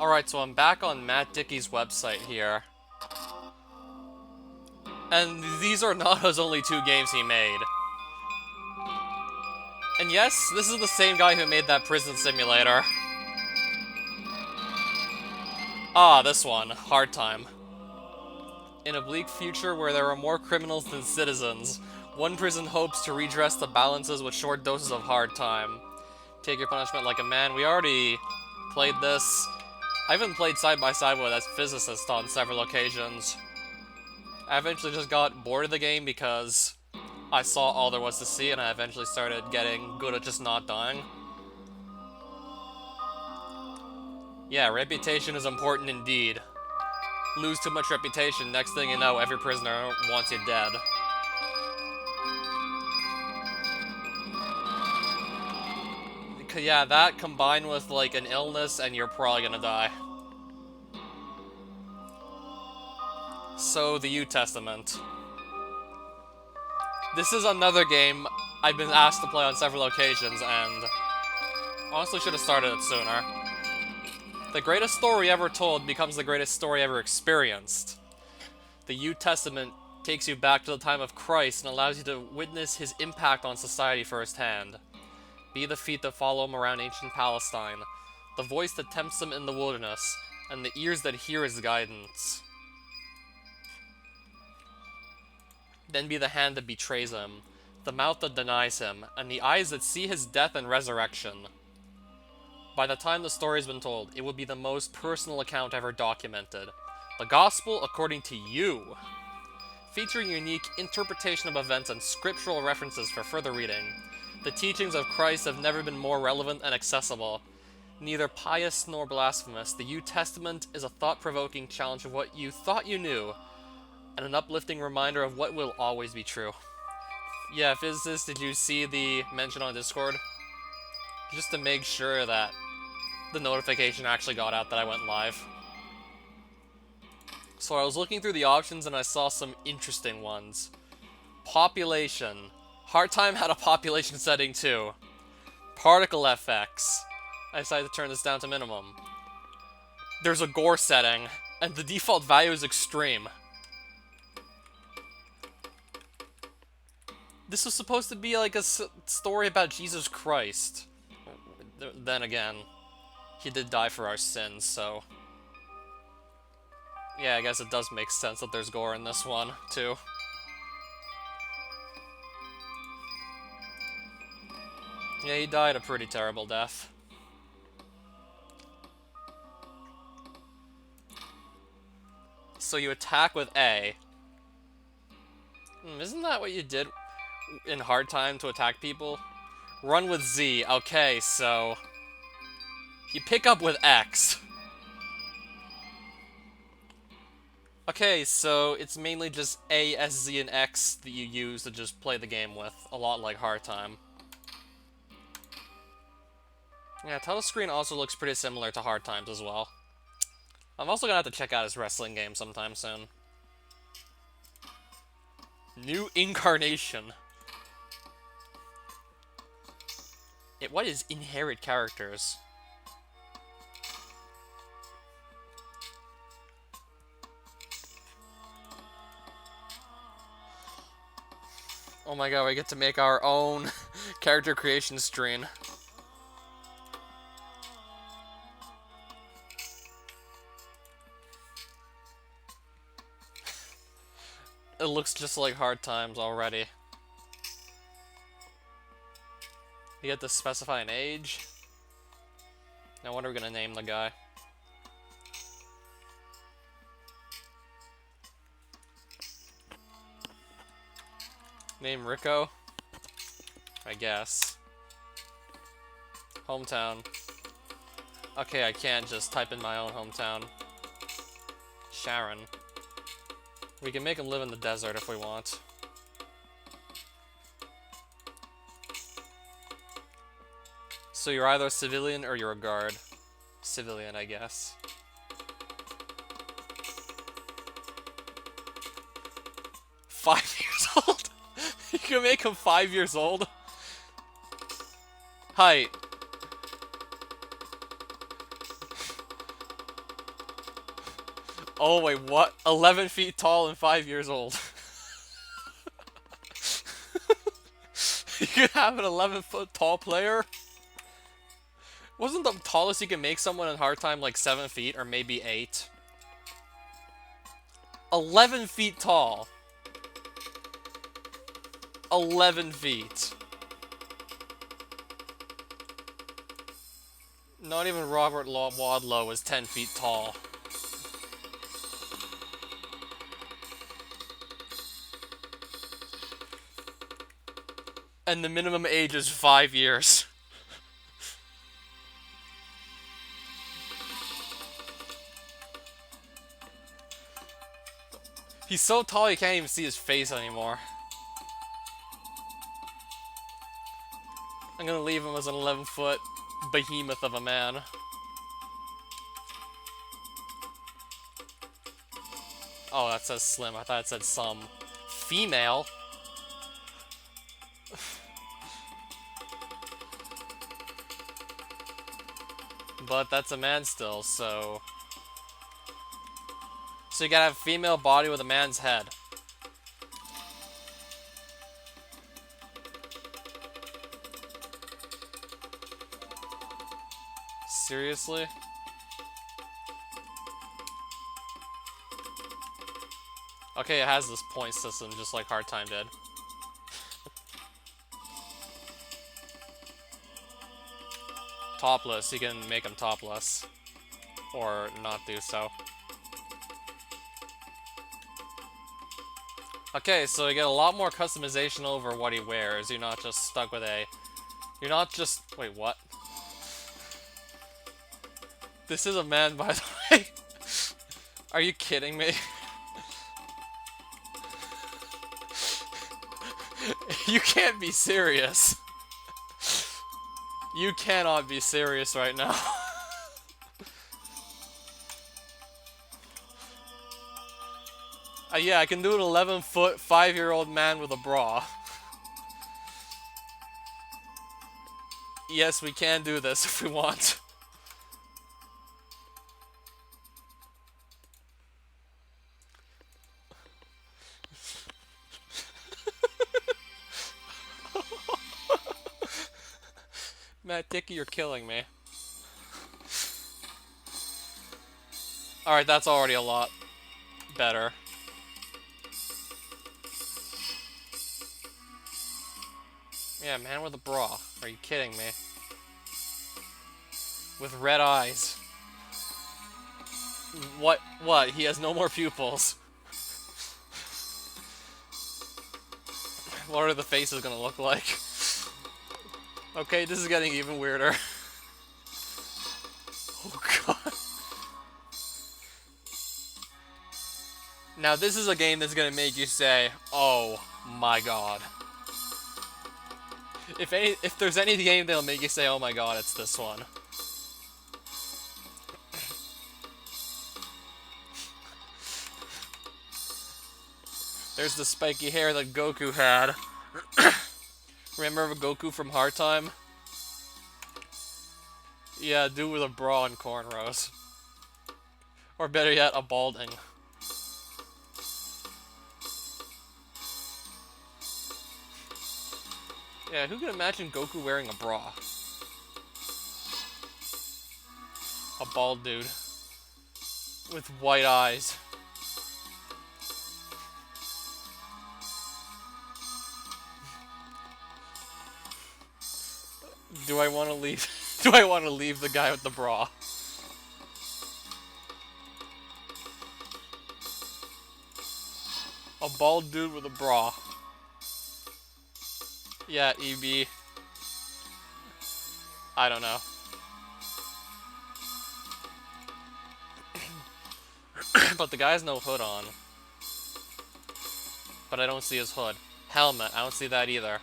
Alright, so I'm back on Matt Dickey's website here. And these are not his only two games he made. And yes, this is the same guy who made that prison simulator. Ah, this one. Hard Time. In a bleak future where there are more criminals than citizens, one prison hopes to redress the balances with short doses of hard time. Take your punishment like a man. We already played this. I even played side by side with a physicist on several occasions. I eventually just got bored of the game because I saw all there was to see, and I eventually started getting good at just not dying. Yeah, reputation is important indeed. Lose too much reputation, next thing you know, every prisoner wants you dead. Yeah, that combined with, like, an illness, and you're probably gonna die. So, the U Testament. This is another game I've been asked to play on several occasions, and honestly should have started it sooner. The greatest story ever told becomes the greatest story ever experienced. The U Testament takes you back to the time of Christ and allows you to witness his impact on society firsthand. Be the feet that follow him around ancient Palestine, the voice that tempts him in the wilderness, and the ears that hear his guidance. Then be the hand that betrays him, the mouth that denies him, and the eyes that see his death and resurrection. By the time the story has been told, it will be the most personal account ever documented. The Gospel according to you. Featuring unique interpretation of events and scriptural references for further reading. The teachings of Christ have never been more relevant and accessible. Neither pious nor blasphemous, the New Testament is a thought-provoking challenge of what you thought you knew, and an uplifting reminder of what will always be true. Yeah, physicist, did you see the mention on Discord? Just to make sure that the notification actually got out that I went live. So I was looking through the options and I saw some interesting ones. Population. Hard Time had a population setting too. Particle FX. I decided to turn this down to minimum. There's a gore setting, and the default value is extreme. This was supposed to be like a story about Jesus Christ. Then again, he did die for our sins, so... yeah, I guess it does make sense that there's gore in this one, too. Yeah, he died a pretty terrible death. So you attack with A. Isn't that what you did in Hard Time to attack people? Run with Z. Okay, so... you pick up with X. Okay, so it's mainly just A, S, Z, and X that you use to just play the game with, a lot like Hard Time. Yeah, Telescreen also looks pretty similar to Hard Times as well. I'm also gonna have to check out his wrestling game sometime soon. New Incarnation. What is inherit characters? Oh my god, we get to make our own character creation screen. It looks just like Hard Times already. You get to specify an age. Now what are we gonna name the guy? Name Rico? I guess. Hometown. Okay, I can't just type in my own hometown. Sharon. We can make him live in the desert if we want. So you're either a civilian or you're a guard. Civilian, I guess. Five years old? You can make him 5 years old? Height. Oh wait, what? 11 feet tall and 5 years old. You could have an 11-foot tall player? Wasn't the tallest you can make someone in hard time like 7 feet or maybe 8? 11 feet tall. 11 feet. Not even Robert Wadlow is 10 feet tall. And the minimum age is 5 years. He's so tall you can't even see his face anymore. I'm gonna leave him as an 11-foot behemoth of a man. Oh, that says slim. I thought it said some. Female? But that's a man still, so... So you gotta have a female body with a man's head. Seriously? Okay, it has this point system just like Hard Time did. Topless, you can make him topless. Or not do so. Okay, so you get a lot more customization over what he wears. You're not just stuck with a... You're not just... Wait, what? This is a man, by the way. Are you kidding me? You can't be serious. You cannot be serious right now. Yeah, I can do an 11-foot, 5-year-old man with a bra. Yes, we can do this if we want. Matt Dickey, you're killing me. Alright, that's already a lot better. Yeah, man with a bra. Are you kidding me? With red eyes. What? What? He has no more pupils. What are the faces gonna look like? Okay, this is getting even weirder. Oh god. Now this is a game that's gonna make you say, oh my god. If there's any game that'll make you say, oh my god, it's this one. There's the spiky hair that Goku had. Remember Goku from Hard Time? Yeah, dude with a bra and cornrows. Or better yet, a balding. Yeah, who can imagine Goku wearing a bra? A bald dude. With white eyes. Do I want to leave? Do I want to leave the guy with the bra? A bald dude with a bra. Yeah, EB. I don't know. But the guy has no hood on. But I don't see his hood. Helmet, I don't see that either.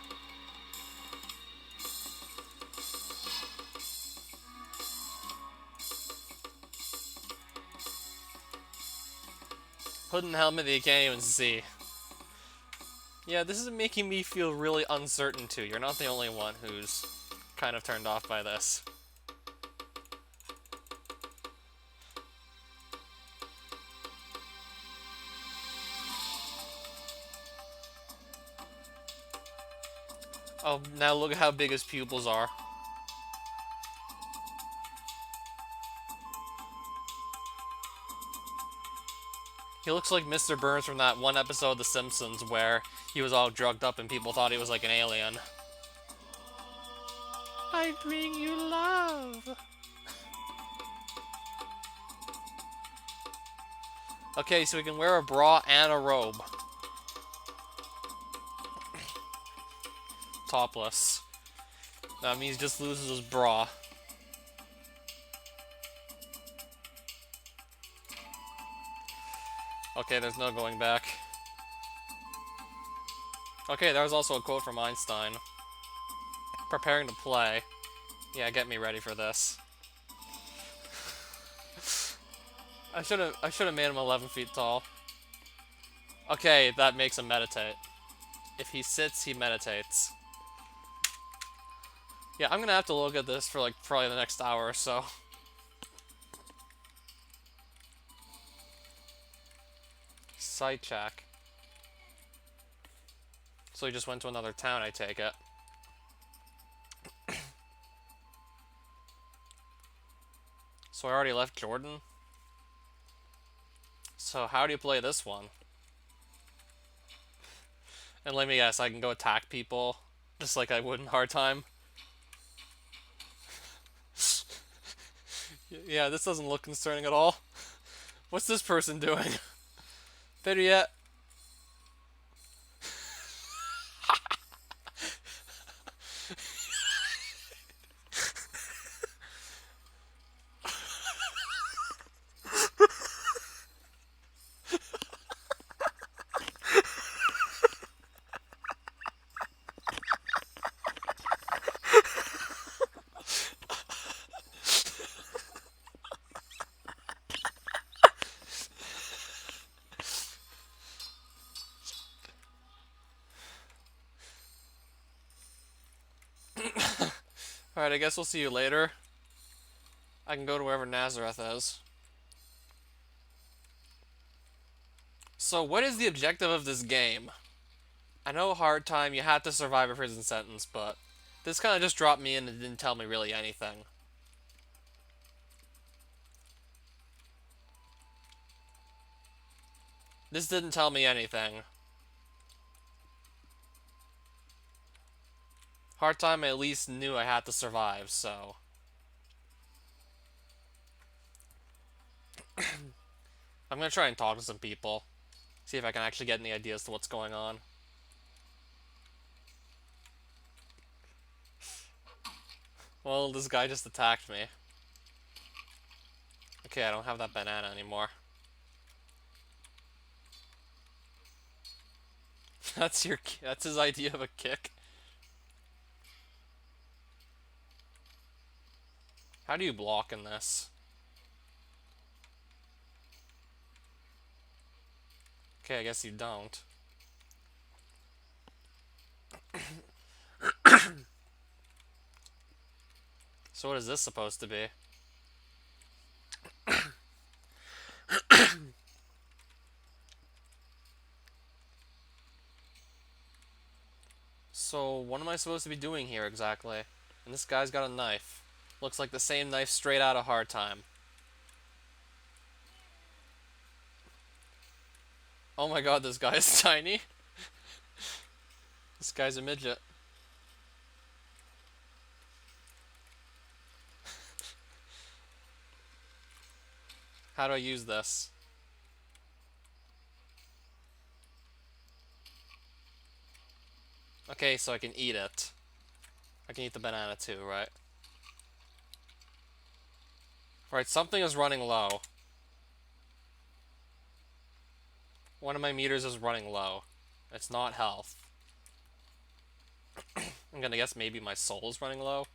Hood and helmet that you can't even see. Yeah, this is making me feel really uncertain too. You're not the only one who's kind of turned off by this. Oh, now look at how big his pupils are. He looks like Mr. Burns from that one episode of The Simpsons where he was all drugged up and people thought he was like an alien. I bring you love. Okay, so we can wear a bra and a robe. Topless. That means he just loses his bra. Okay, there's no going back. Okay, there was also a quote from Einstein. Preparing to play. Yeah, get me ready for this. I should have made him 11 feet tall. Okay, that makes him meditate. If he sits, he meditates. Yeah, I'm gonna have to look at this for like probably the next hour or so. Sight check. So he just went to another town, I take it. So I already left Jordan? So how do you play this one? And let me guess, I can go attack people, just like I would in Hard Time. Yeah, this doesn't look concerning at all. What's this person doing? Better yet. Alright, I guess we'll see you later. I can go to wherever Nazareth is. So what is the objective of this game? I know Hard Time, you had to survive a prison sentence, but this kind of just dropped me in and didn't tell me really anything. This didn't tell me anything. Hard Time, I at least knew I had to survive, so... I'm gonna try and talk to some people. See if I can actually get any ideas to what's going on. Well, this guy just attacked me. Okay, I don't have that banana anymore. That's his idea of a kick? How do you block in this? Okay, I guess you don't. So what is this supposed to be? So what am I supposed to be doing here exactly? And this guy's got a knife. Looks like the same knife straight out of Hard Time. Oh my god, this guy is tiny. This guy's a midget. How do I use this? Okay, so I can eat it. I can eat the banana too, right? Alright, something is running low. One of my meters is running low. It's not health. I'm gonna guess maybe my soul is running low.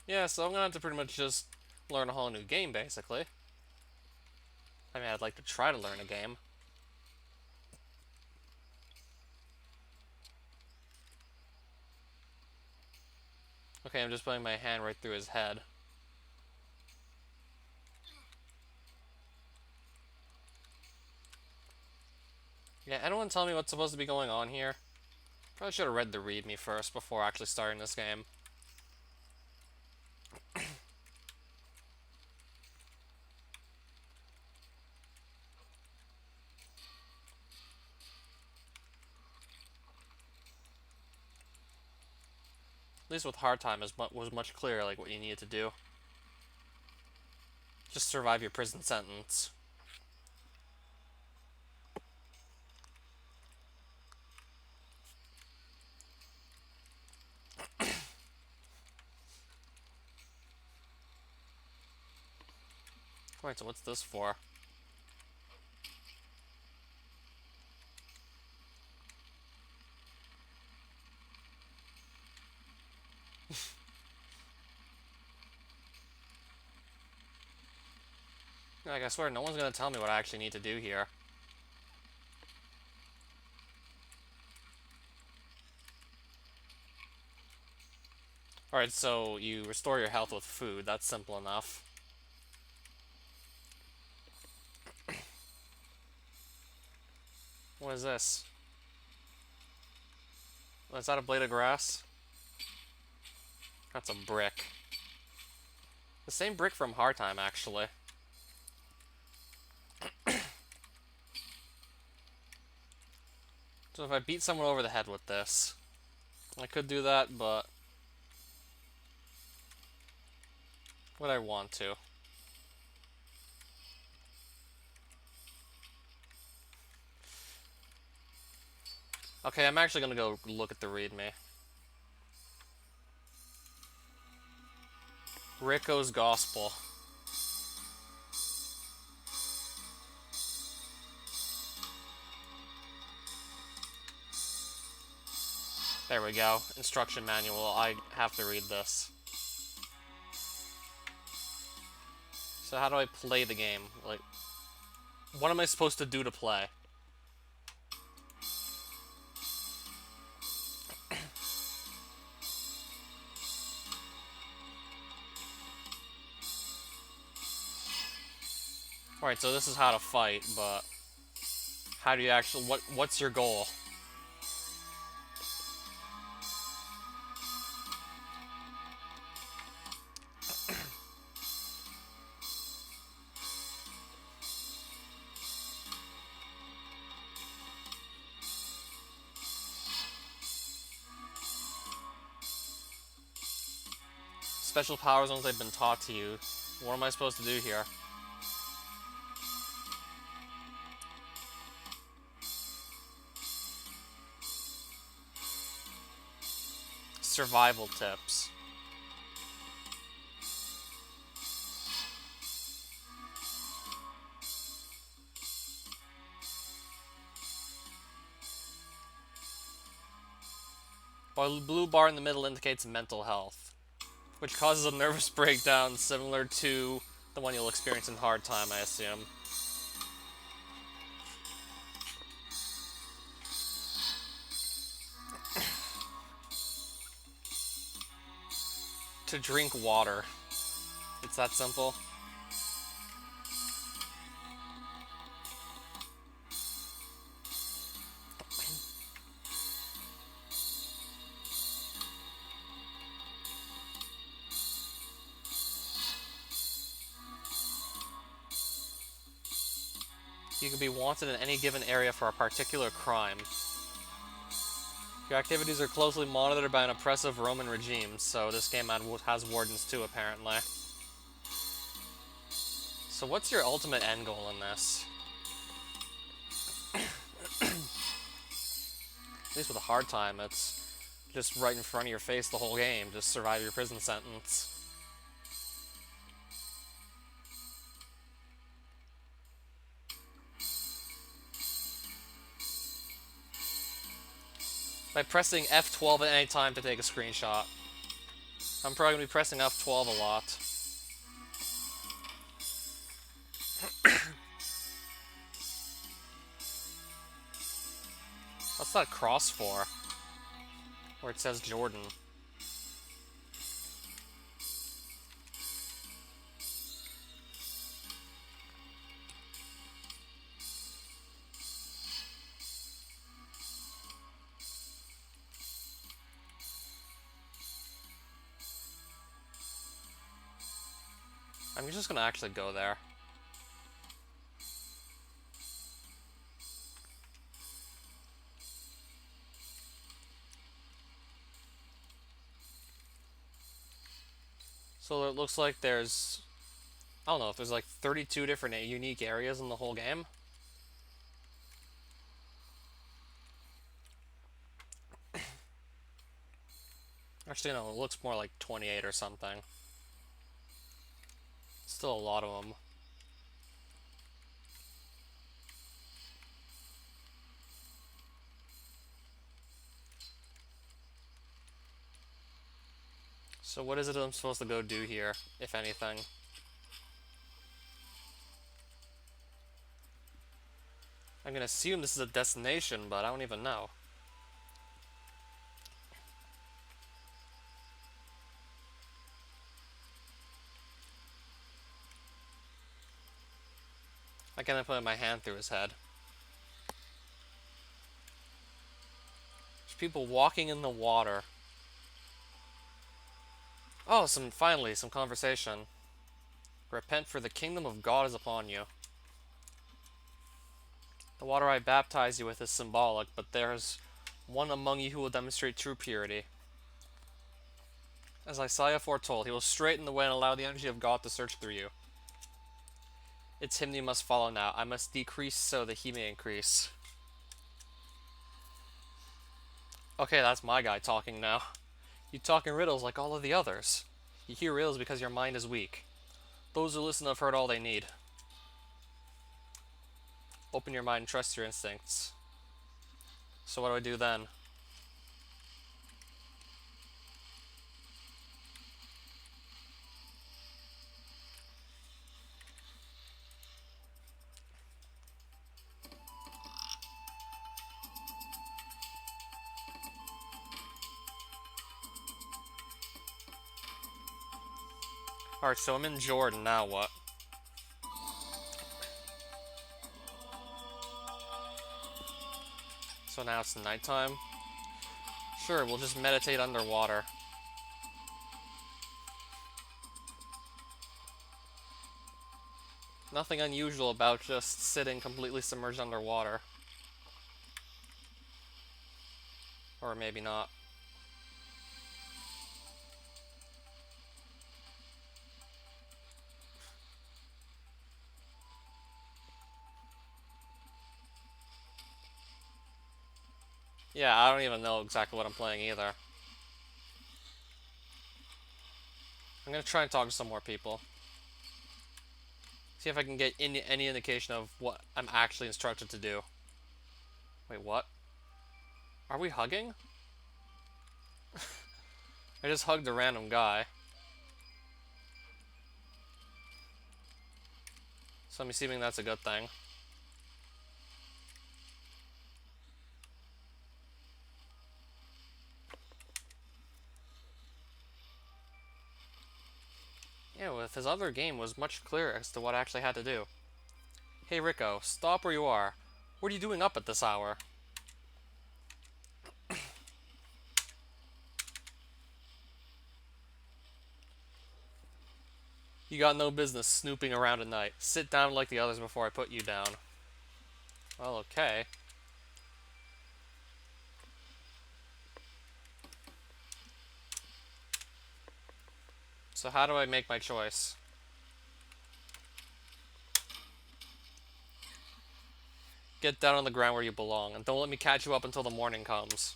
Yeah, so I'm gonna have to pretty much just learn a whole new game, basically. I mean, I'd like to try to learn a game. Okay, I'm just putting my hand right through his head. Yeah, anyone tell me what's supposed to be going on here? Probably should have read the readme first before actually starting this game. At least with hard time was much clearer, like what you needed to do. Just survive your prison sentence. Wait, so what's this for? Like, I swear, no one's gonna tell me what I actually need to do here. Alright, so you restore your health with food. That's simple enough. What is this? Oh, is that a blade of grass? That's a brick. The same brick from Hard Time, actually. So if I beat someone over the head with this, I could do that, but would I want to? Okay, I'm actually gonna go look at the readme. Rico's Gospel. There we go. Instruction manual. I have to read this. So how do I play the game? Like, what am I supposed to do to play? Alright, so this is how to fight, but how do you actually, what's your goal? Special powers once they've been taught to you. What am I supposed to do here? Survival tips. The blue bar in the middle indicates mental health, which causes a nervous breakdown similar to the one you'll experience in Hard Time, I assume. To drink water. It's that simple. You can be wanted in any given area for a particular crime. Your activities are closely monitored by an oppressive Roman regime, so this game has wardens too, apparently. So what's your ultimate end goal in this? At least with a Hard Time, it's just right in front of your face the whole game. Just survive your prison sentence. By pressing F12 at any time to take a screenshot. I'm probably going to be pressing F12 a lot. What's that cross for? Where it says Jordan. I'm just gonna actually go there. So it looks like there's... I don't know if there's like 32 different unique areas in the whole game. Actually, no, it looks more like 28 or something. Still a lot of them. So what is it I'm supposed to go do here, if anything? I'm gonna assume this is a destination, but I don't even know. I can't put my hand through his head. There's people walking in the water. Oh, finally, some conversation. Repent, for the kingdom of God is upon you. The water I baptize you with is symbolic, but there's one among you who will demonstrate true purity. As Isaiah foretold, he will straighten the way and allow the energy of God to search through you. It's him you must follow now. I must decrease so that he may increase. Okay, that's my guy talking now. You talk in riddles like all of the others. You hear riddles because your mind is weak. Those who listen have heard all they need. Open your mind and trust your instincts. So what do I do then? Alright, so I'm in Jordan, now what? So now it's nighttime? Sure, we'll just meditate underwater. Nothing unusual about just sitting completely submerged underwater. Or maybe not. Yeah, I don't even know exactly what I'm playing either. I'm gonna try and talk to some more people. See if I can get any indication of what I'm actually instructed to do. Wait, what? Are we hugging? I just hugged a random guy. So I'm assuming that's a good thing. Yeah, with his other game was much clearer as to what I actually had to do. Hey Rico, stop where you are. What are you doing up at this hour? You got no business snooping around at night. Sit down like the others before I put you down. Well, okay. So how do I make my choice? Get down on the ground where you belong, and don't let me catch you up until the morning comes.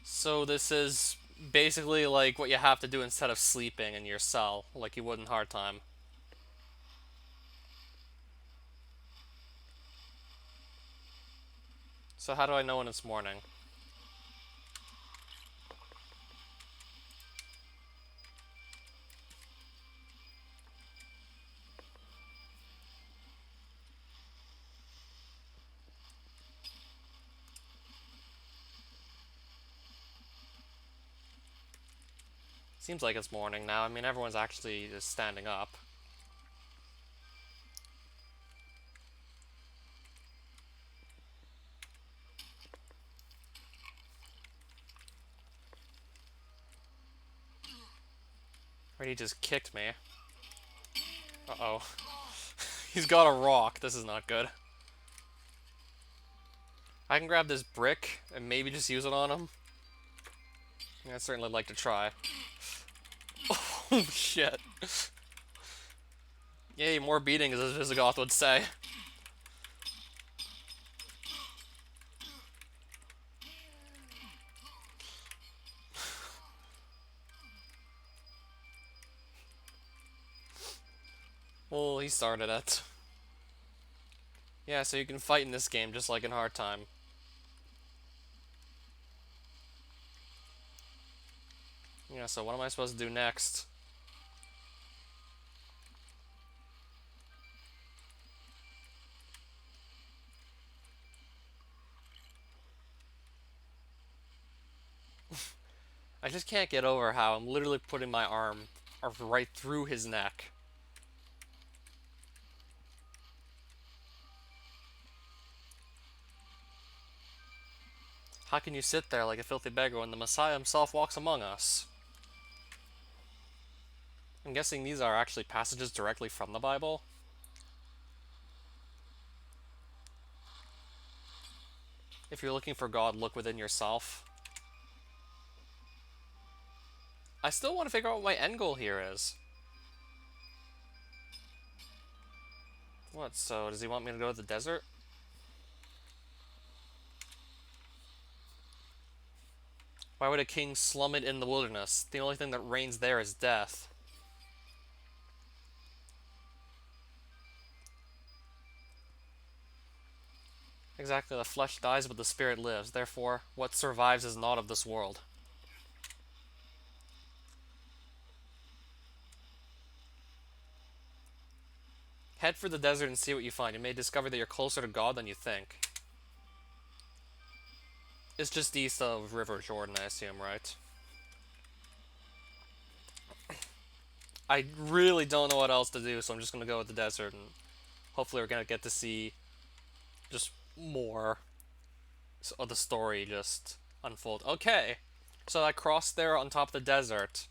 So this is basically like what you have to do instead of sleeping in your cell, like you would in Hard Time. So how do I know when it's morning? Seems like it's morning now. I mean, everyone's actually just standing up. Right, he just kicked me. Uh-oh. He's got a rock. This is not good. I can grab this brick and maybe just use it on him. I'd certainly like to try. Oh, shit. Yay, more beating, as Visigoth would say. Well, he started it. Yeah, so you can fight in this game just like in Hard Time. Yeah, so what am I supposed to do next? I just can't get over how I'm literally putting my arm right through his neck. How can you sit there like a filthy beggar when the Messiah himself walks among us? I'm guessing these are actually passages directly from the Bible. If you're looking for God, look within yourself. I still want to figure out what my end goal here is. What, so does he want me to go to the desert? Why would a king slum it in the wilderness? The only thing that reigns there is death. Exactly, the flesh dies but the spirit lives. Therefore, what survives is not of this world. Head for the desert and see what you find. You may discover that you're closer to God than you think. It's just east of River Jordan, I assume, right? I really don't know what else to do, so I'm just going to go with the desert, and hopefully we're going to get to see just more of the story just unfold. Okay, so that cross there on top of the desert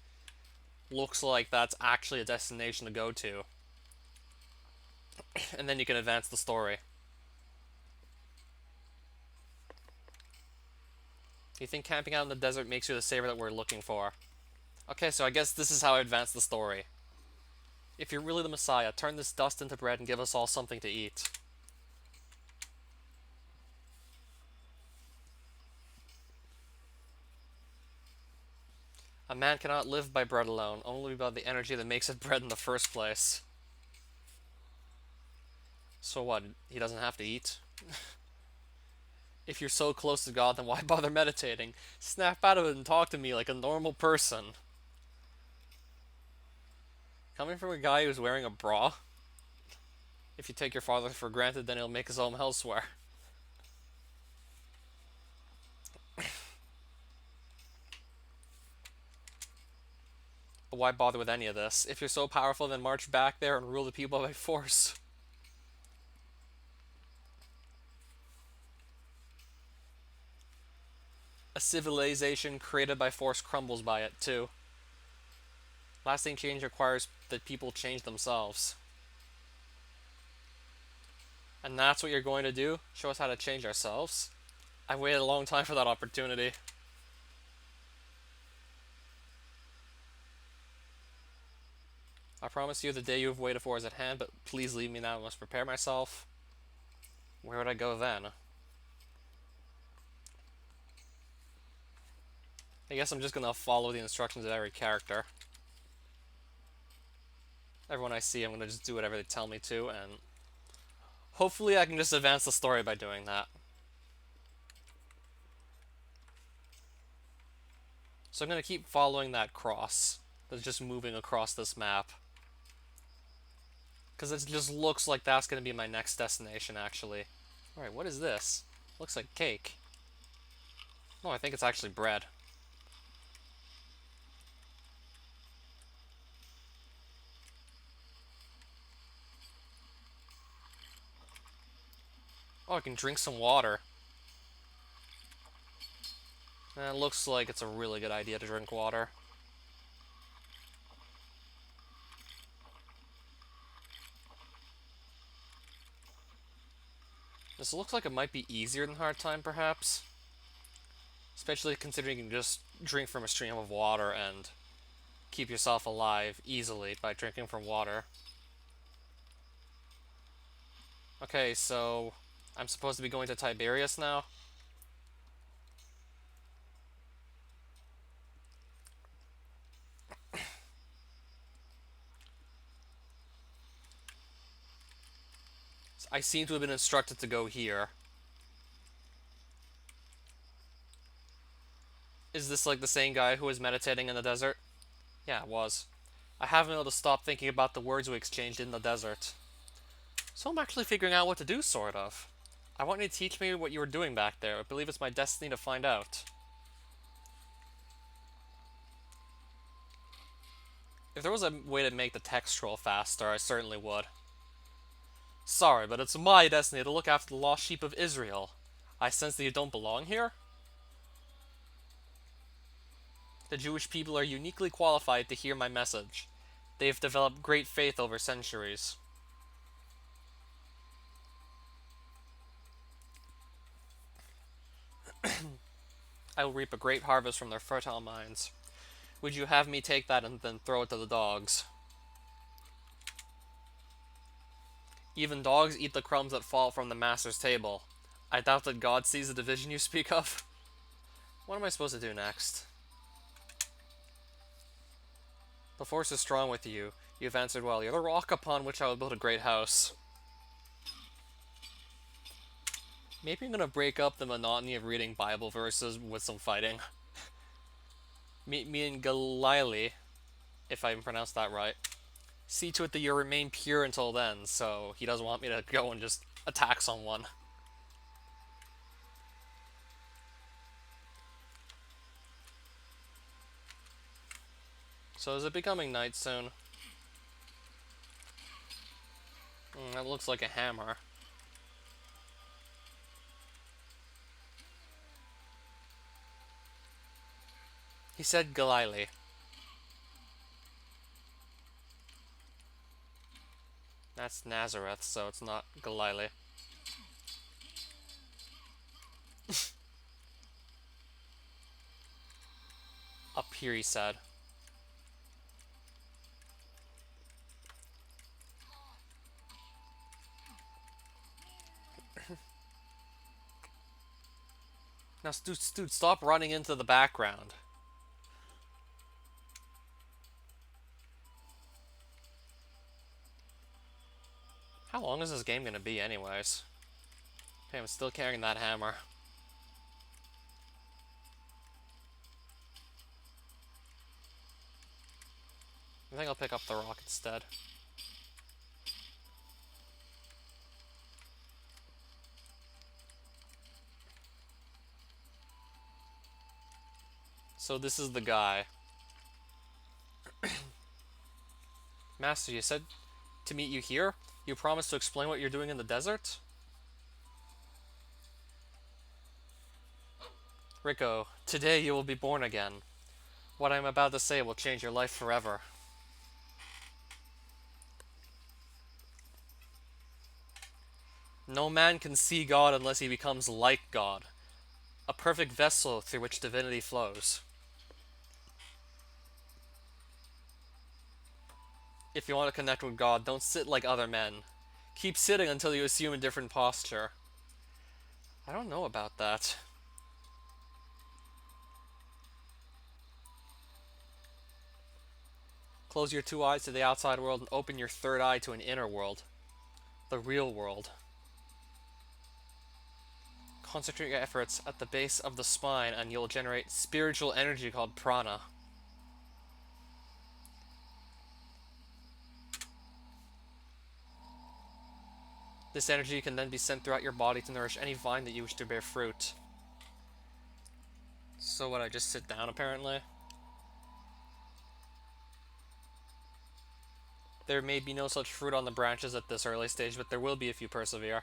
looks like that's actually a destination to go to. And then you can advance the story. You think camping out in the desert makes you the savior that we're looking for? Okay, so I guess this is how I advance the story. If you're really the Messiah, turn this dust into bread and give us all something to eat. A man cannot live by bread alone, only by the energy that makes it bread in the first place. So what, he doesn't have to eat? If you're so close to God, then why bother meditating? Snap out of it and talk to me like a normal person. Coming from a guy who's wearing a bra? If you take your father for granted, then he'll make his home elsewhere. But why bother with any of this? If you're so powerful, then march back there and rule the people by force. A civilization created by force crumbles by it, too. Lasting change requires that people change themselves. And that's what you're going to do? Show us how to change ourselves? I waited a long time for that opportunity. I promise you the day you have waited for is at hand, but please leave me now. I must prepare myself. Where would I go then? I guess I'm just gonna follow the instructions of every character. Everyone I see, I'm gonna just do whatever they tell me to, and hopefully I can just advance the story by doing that. So I'm gonna keep following that cross that's just moving across this map. Because it just looks like that's gonna be my next destination, actually. Alright, what is this? Looks like cake. No, I think it's actually bread. Oh, I can drink some water. And it looks like it's a really good idea to drink water. This looks like it might be easier than hard time, perhaps. Especially considering you can just drink from a stream of water and keep yourself alive easily by drinking from water. Okay, so I'm supposed to be going to Tiberias now? I seem to have been instructed to go here. Is this like the same guy who was meditating in the desert? Yeah, it was. I haven't been able to stop thinking about the words we exchanged in the desert. So I'm actually figuring out what to do, sort of. I want you to teach me what you were doing back there. I believe it's my destiny to find out. If there was a way to make the text scroll faster, I certainly would. Sorry, but it's my destiny to look after the lost sheep of Israel. I sense that you don't belong here? The Jewish people are uniquely qualified to hear my message. They have developed great faith over centuries. I will reap a great harvest from their fertile minds. Would you have me take that and then throw it to the dogs? Even dogs eat the crumbs that fall from the master's table. I doubt that God sees the division you speak of. What am I supposed to do next? The force is strong with you. You have answered well. You're the rock upon which I will build a great house. Maybe I'm gonna break up the monotony of reading Bible verses with some fighting. Me and Galili, if I pronounced that right, see to it that you remain pure until then, so he doesn't want me to go and just attack someone. So is it becoming night soon? That looks like a hammer. He said Galili. That's Nazareth, so it's not Galili. Up here, he said. Now, dude, stop running into the background. How long is this game gonna be, anyways? Okay, I'm still carrying that hammer. I think I'll pick up the rock instead. So this is the guy. Master, you said to meet you here? You promised to explain what you're doing in the desert? Rico, today you will be born again. What I'm about to say will change your life forever. No man can see God unless he becomes like God, a perfect vessel through which divinity flows. If you want to connect with God, don't sit like other men. Keep sitting until you assume a different posture. I don't know about that. Close your two eyes to the outside world and open your third eye to an inner world. The real world. Concentrate your efforts at the base of the spine and you'll generate spiritual energy called prana. This energy can then be sent throughout your body to nourish any vine that you wish to bear fruit. So what, I just sit down apparently? There may be no such fruit on the branches at this early stage, but there will be if you persevere.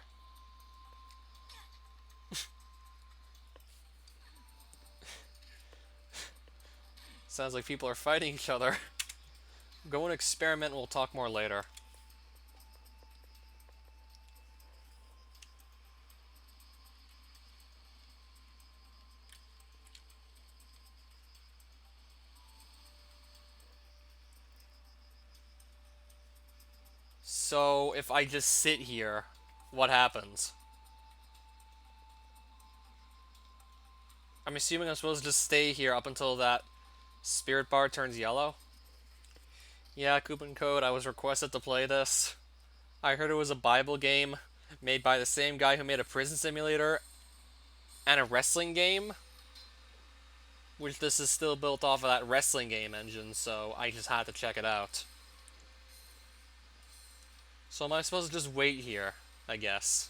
Sounds like people are fighting each other. Go and experiment, we'll talk more later. So, if I just sit here, what happens? I'm assuming I'm supposed to just stay here up until that spirit bar turns yellow? Yeah, Coupon Code, I was requested to play this. I heard it was a Bible game made by the same guy who made a prison simulator and a wrestling game, which this is still built off of that wrestling game engine, so I just had to check it out. So am I supposed to just wait here, I guess?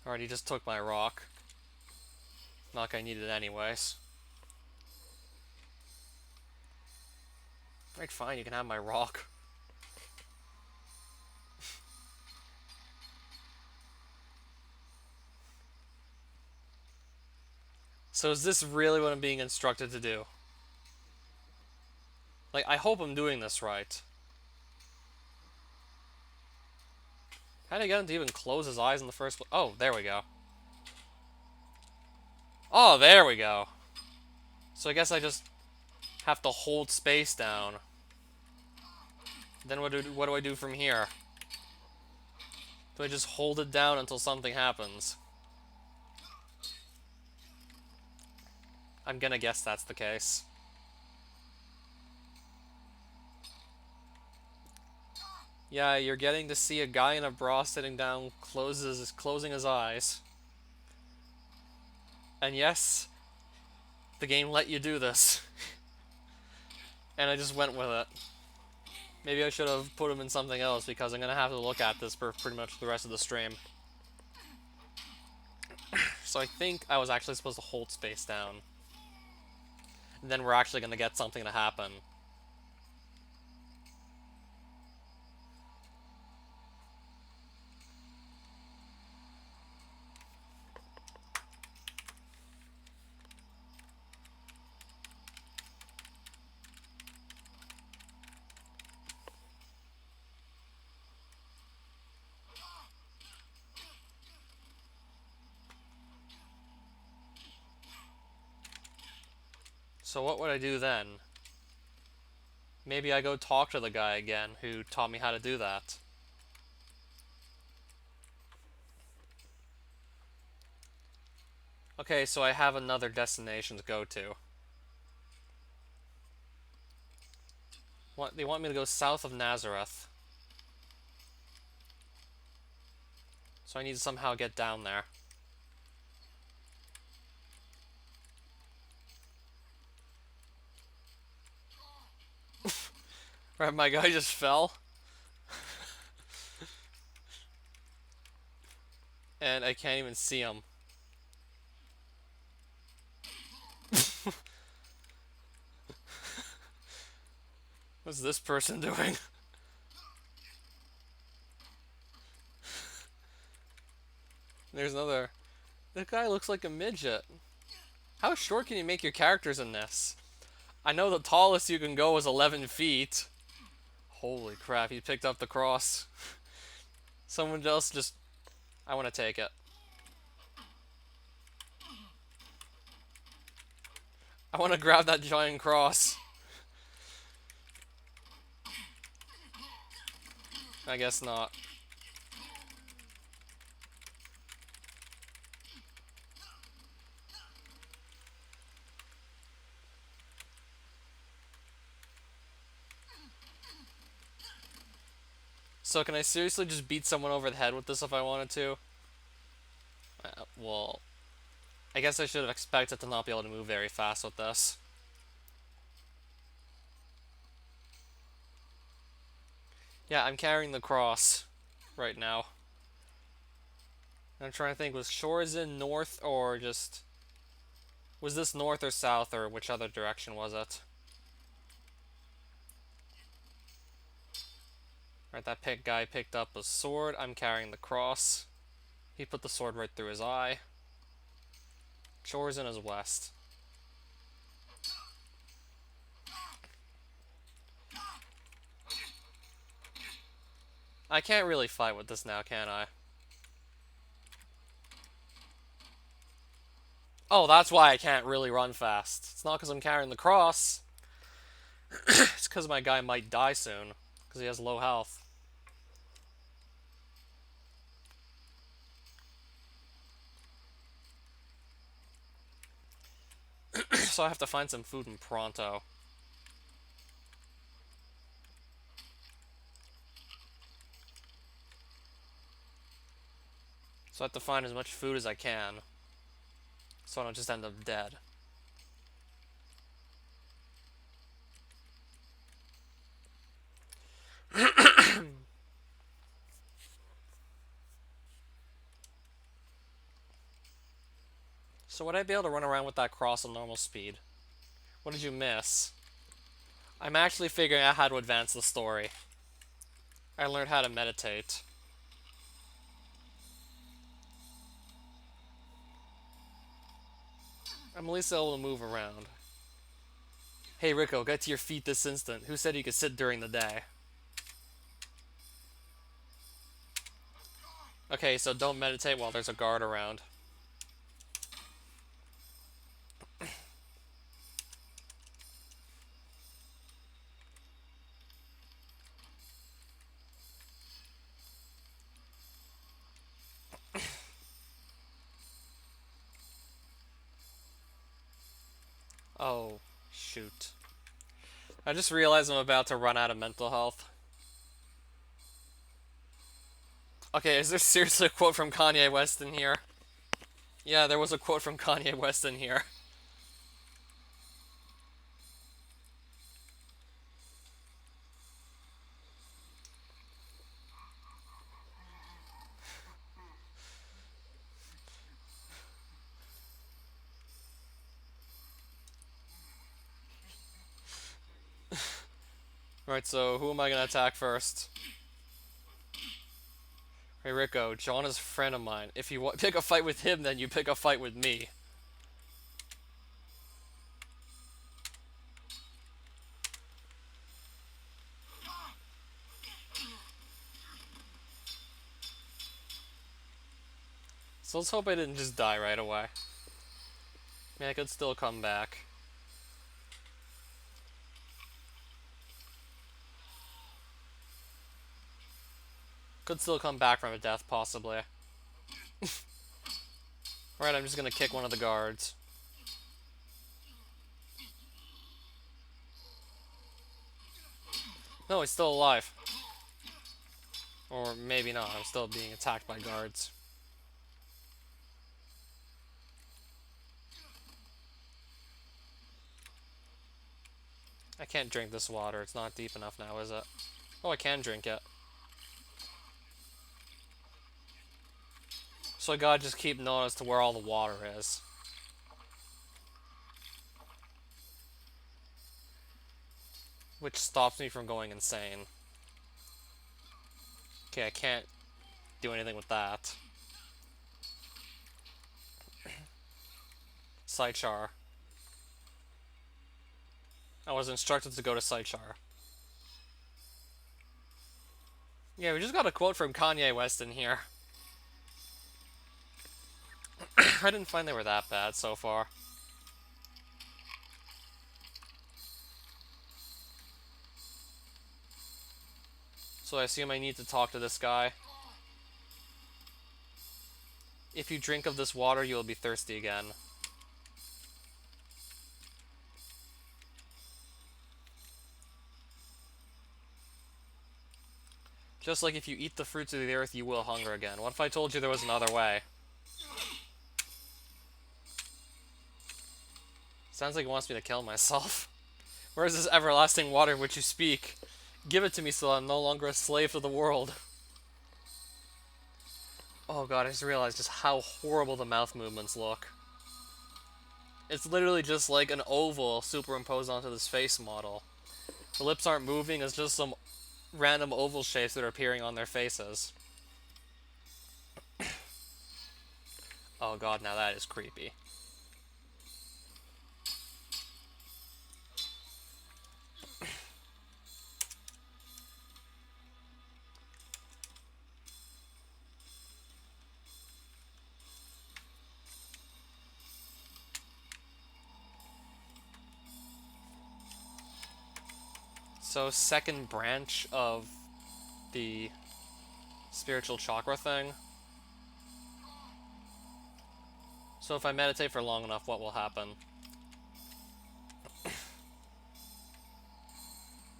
Alright, he just took my rock. Not like I need it anyways. Right, fine, you can have my rock. So is this really what I'm being instructed to do? Like, I hope I'm doing this right. How did I get him to even close his eyes in the first place? Oh, there we go. Oh, there we go. So I guess I just have to hold space down. Then what do I do from here? Do I just hold it down until something happens? I'm gonna guess that's the case. Yeah, you're getting to see a guy in a bra sitting down, closing his eyes. And yes, the game let you do this. And I just went with it. Maybe I should have put him in something else because I'm gonna have to look at this for pretty much the rest of the stream. So I think I was actually supposed to hold space down. And then we're actually gonna get something to happen. So what would I do then? Maybe I go talk to the guy again who taught me how to do that. Okay, so I have another destination to go to. They want me to go south of Nazareth. So I need to somehow get down there. Right, my guy just fell. And I can't even see him. What's this person doing? There's another. That guy looks like a midget. How short can you make your characters in this? I know the tallest you can go is 11 feet. Holy crap, he picked up the cross. Someone else just... I want to take it. I want to grab that giant cross. I guess not. So can I seriously just beat someone over the head with this if I wanted to? Well, I guess I should have expected to not be able to move very fast with this. Yeah, I'm carrying the cross right now. I'm trying to think, was Shorizin north or just... Was this north or south or which other direction was it? Right, that guy picked up a sword. I'm carrying the cross. He put the sword right through his eye. Shorizin is west. I can't really fight with this now, can I? Oh, that's why I can't really run fast. It's not because I'm carrying the cross. It's because my guy might die soon. Because he has low health. So I have to find some food in pronto. So I have to find as much food as I can. So I don't just end up dead. So would I be able to run around with that cross on normal speed? What did you miss? I'm actually figuring out how to advance the story. I learned how to meditate. I'm at least able to move around. Hey Rico, get to your feet this instant. Who said you could sit during the day? Okay, so don't meditate while there's a guard around. Oh, shoot. I just realized I'm about to run out of mental health. Okay, is there seriously a quote from Kanye West in here? Yeah, there was a quote from Kanye West in here. Right, so who am I gonna attack first? Hey Rico, John is a friend of mine. If you pick a fight with him, then you pick a fight with me. So let's hope I didn't just die right away. I mean, I could still come back. Could still come back from a death, possibly. Alright, I'm just gonna kick one of the guards. No, he's still alive. Or maybe not, I'm still being attacked by guards. I can't drink this water, it's not deep enough now, is it? Oh, I can drink it. So I gotta just keep knowing as to where all the water is. Which stops me from going insane. Okay, I can't do anything with that. Sidechar. I was instructed to go to Sidechar. Yeah, we just got a quote from Kanye West in here. I didn't find they were that bad so far. So I assume I need to talk to this guy. If you drink of this water, you will be thirsty again. Just like if you eat the fruits of the earth, you will hunger again. What if I told you there was another way? Sounds like he wants me to kill myself. Where is this everlasting water of which you speak? Give it to me so I'm no longer a slave to the world. Oh god, I just realized just how horrible the mouth movements look. It's literally just like an oval superimposed onto this face model. The lips aren't moving, it's just some random oval shapes that are appearing on their faces. Oh god, now that is creepy. So, second branch of the spiritual chakra thing. So if I meditate for long enough, what will happen?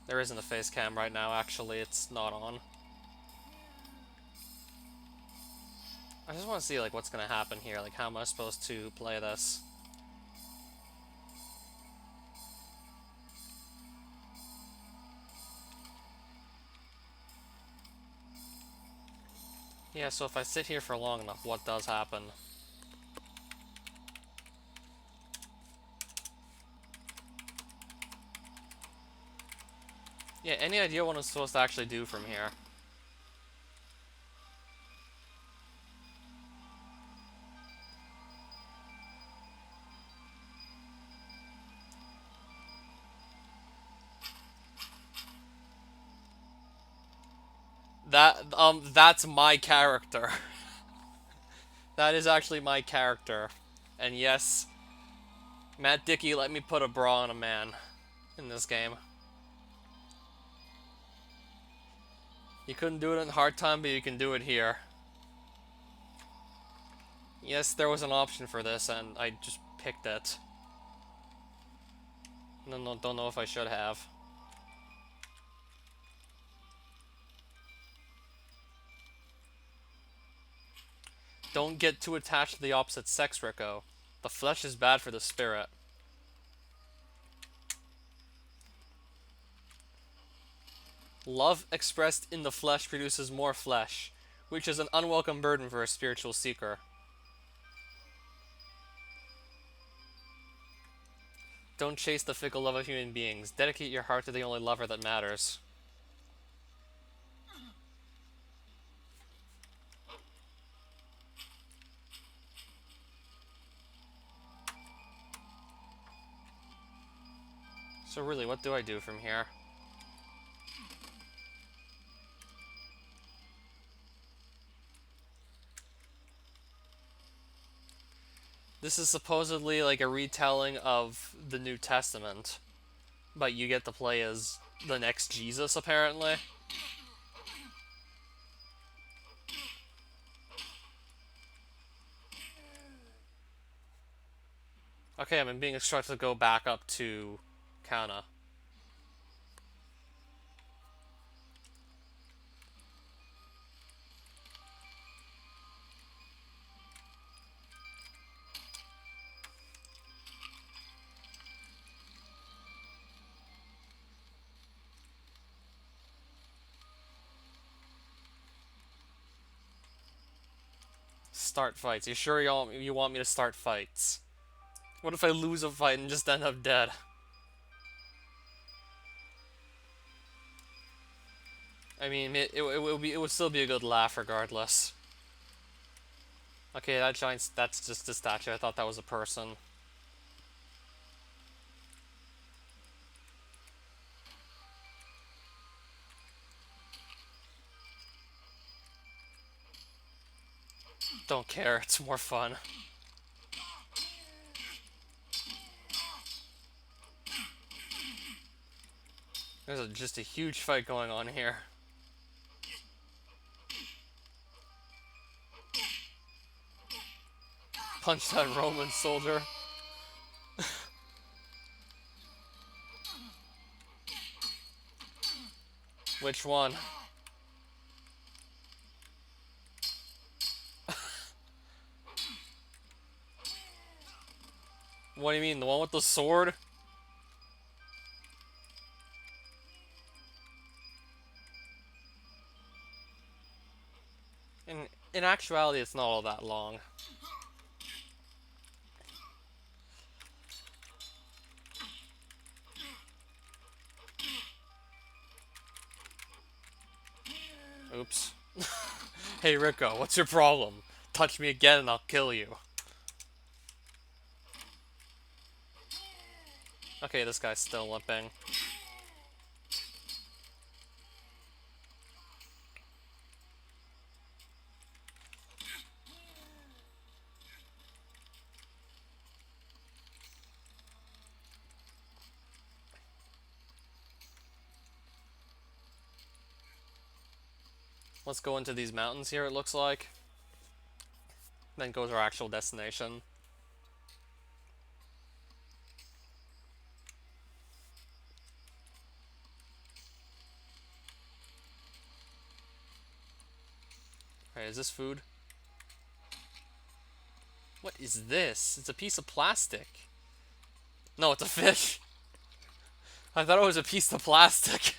There isn't a face cam right now, actually, it's not on. I just want to see, like, what's gonna happen here, like, how am I supposed to play this? Yeah, so if I sit here for long enough, what does happen? Yeah, any idea what I'm supposed to actually do from here? That's my character. That is actually my character. And yes, Matt Dickey let me put a bra on a man in this game. You couldn't do it in hard time, but you can do it here. Yes, there was an option for this, and I just picked it. No, don't know if I should have. Don't get too attached to the opposite sex, Rico. The flesh is bad for the spirit. Love expressed in the flesh produces more flesh, which is an unwelcome burden for a spiritual seeker. Don't chase the fickle love of human beings. Dedicate your heart to the only lover that matters. So really, what do I do from here? This is supposedly like a retelling of the New Testament, but you get to play as the next Jesus, apparently. Okay, I'm being instructed to go back up to Kana. Start fights. You sure you want me to start fights? What if I lose a fight and just end up dead? I mean, it would still be a good laugh regardless. Okay, that's just a statue. I thought that was a person. Don't care, it's more fun. There's just a huge fight going on here. Punch that Roman soldier. Which one? What do you mean, the one with the sword? In actuality, it's not all that long. Oops. Hey Rico, what's your problem? Touch me again and I'll kill you. Okay, this guy's still limping. Let's go into these mountains here, it looks like. Then go to our actual destination. Alright, is this food? What is this? It's a piece of plastic. No, it's a fish. I thought it was a piece of plastic.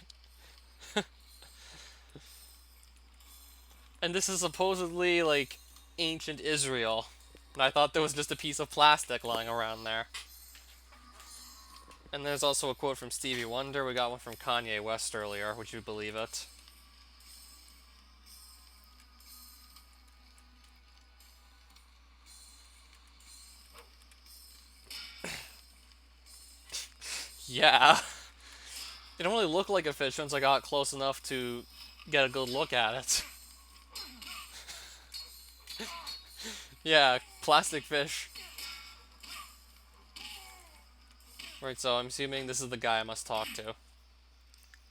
And this is supposedly, like, ancient Israel. And I thought there was just a piece of plastic lying around there. And there's also a quote from Stevie Wonder. We got one from Kanye West earlier. Would you believe it? Yeah. It don't really look like a fish once I got close enough to get a good look at it. Yeah, plastic fish. Right, so I'm assuming this is the guy I must talk to.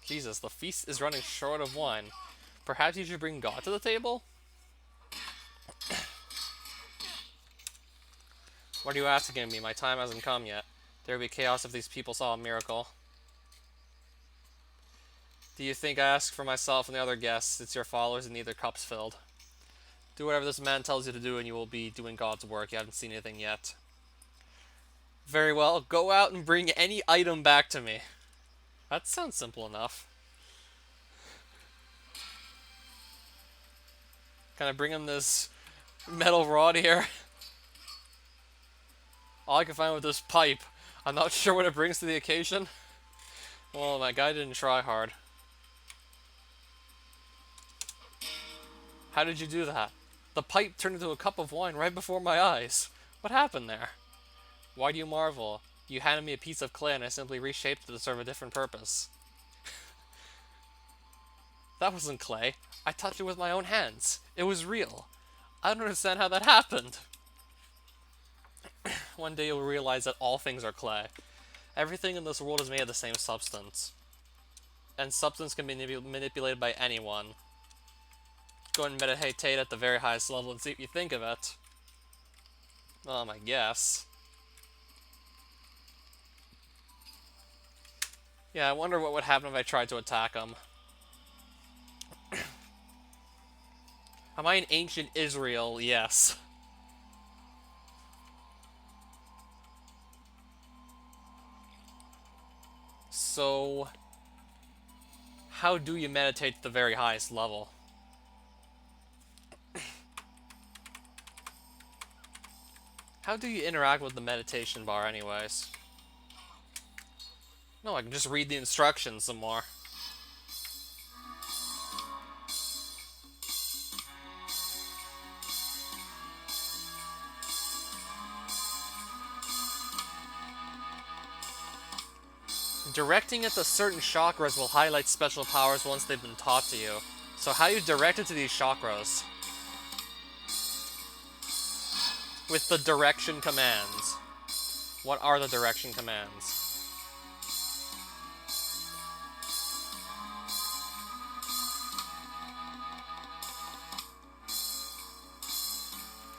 Jesus, the feast is running short of wine. Perhaps you should bring God to the table? What are you asking me? My time hasn't come yet. There would be chaos if these people saw a miracle. Do you think I ask for myself and the other guests? It's your followers and need their cups filled. Do whatever this man tells you to do and you will be doing God's work. You haven't seen anything yet. Very well, go out and bring any item back to me. That sounds simple enough. Can I bring him this metal rod here? All I can find with this pipe. I'm not sure what it brings to the occasion. Well, my guy didn't try hard. How did you do that? The pipe turned into a cup of wine right before my eyes. What happened there? Why do you marvel? You handed me a piece of clay and I simply reshaped it to serve a different purpose. That wasn't clay. I touched it with my own hands. It was real. I don't understand how that happened. One day you'll realize that all things are clay. Everything in this world is made of the same substance. And substance can be manipulated by anyone. Go and meditate at the very highest level and see what you think of it. I guess. Yeah, I wonder what would happen if I tried to attack him. Am I in ancient Israel? Yes. So, how do you meditate at the very highest level? How do you interact with the meditation bar anyways? No, I can just read the instructions some more. Directing it to certain chakras will highlight special powers once they've been taught to you. So how do you direct it to these chakras? With the direction commands. What are the direction commands?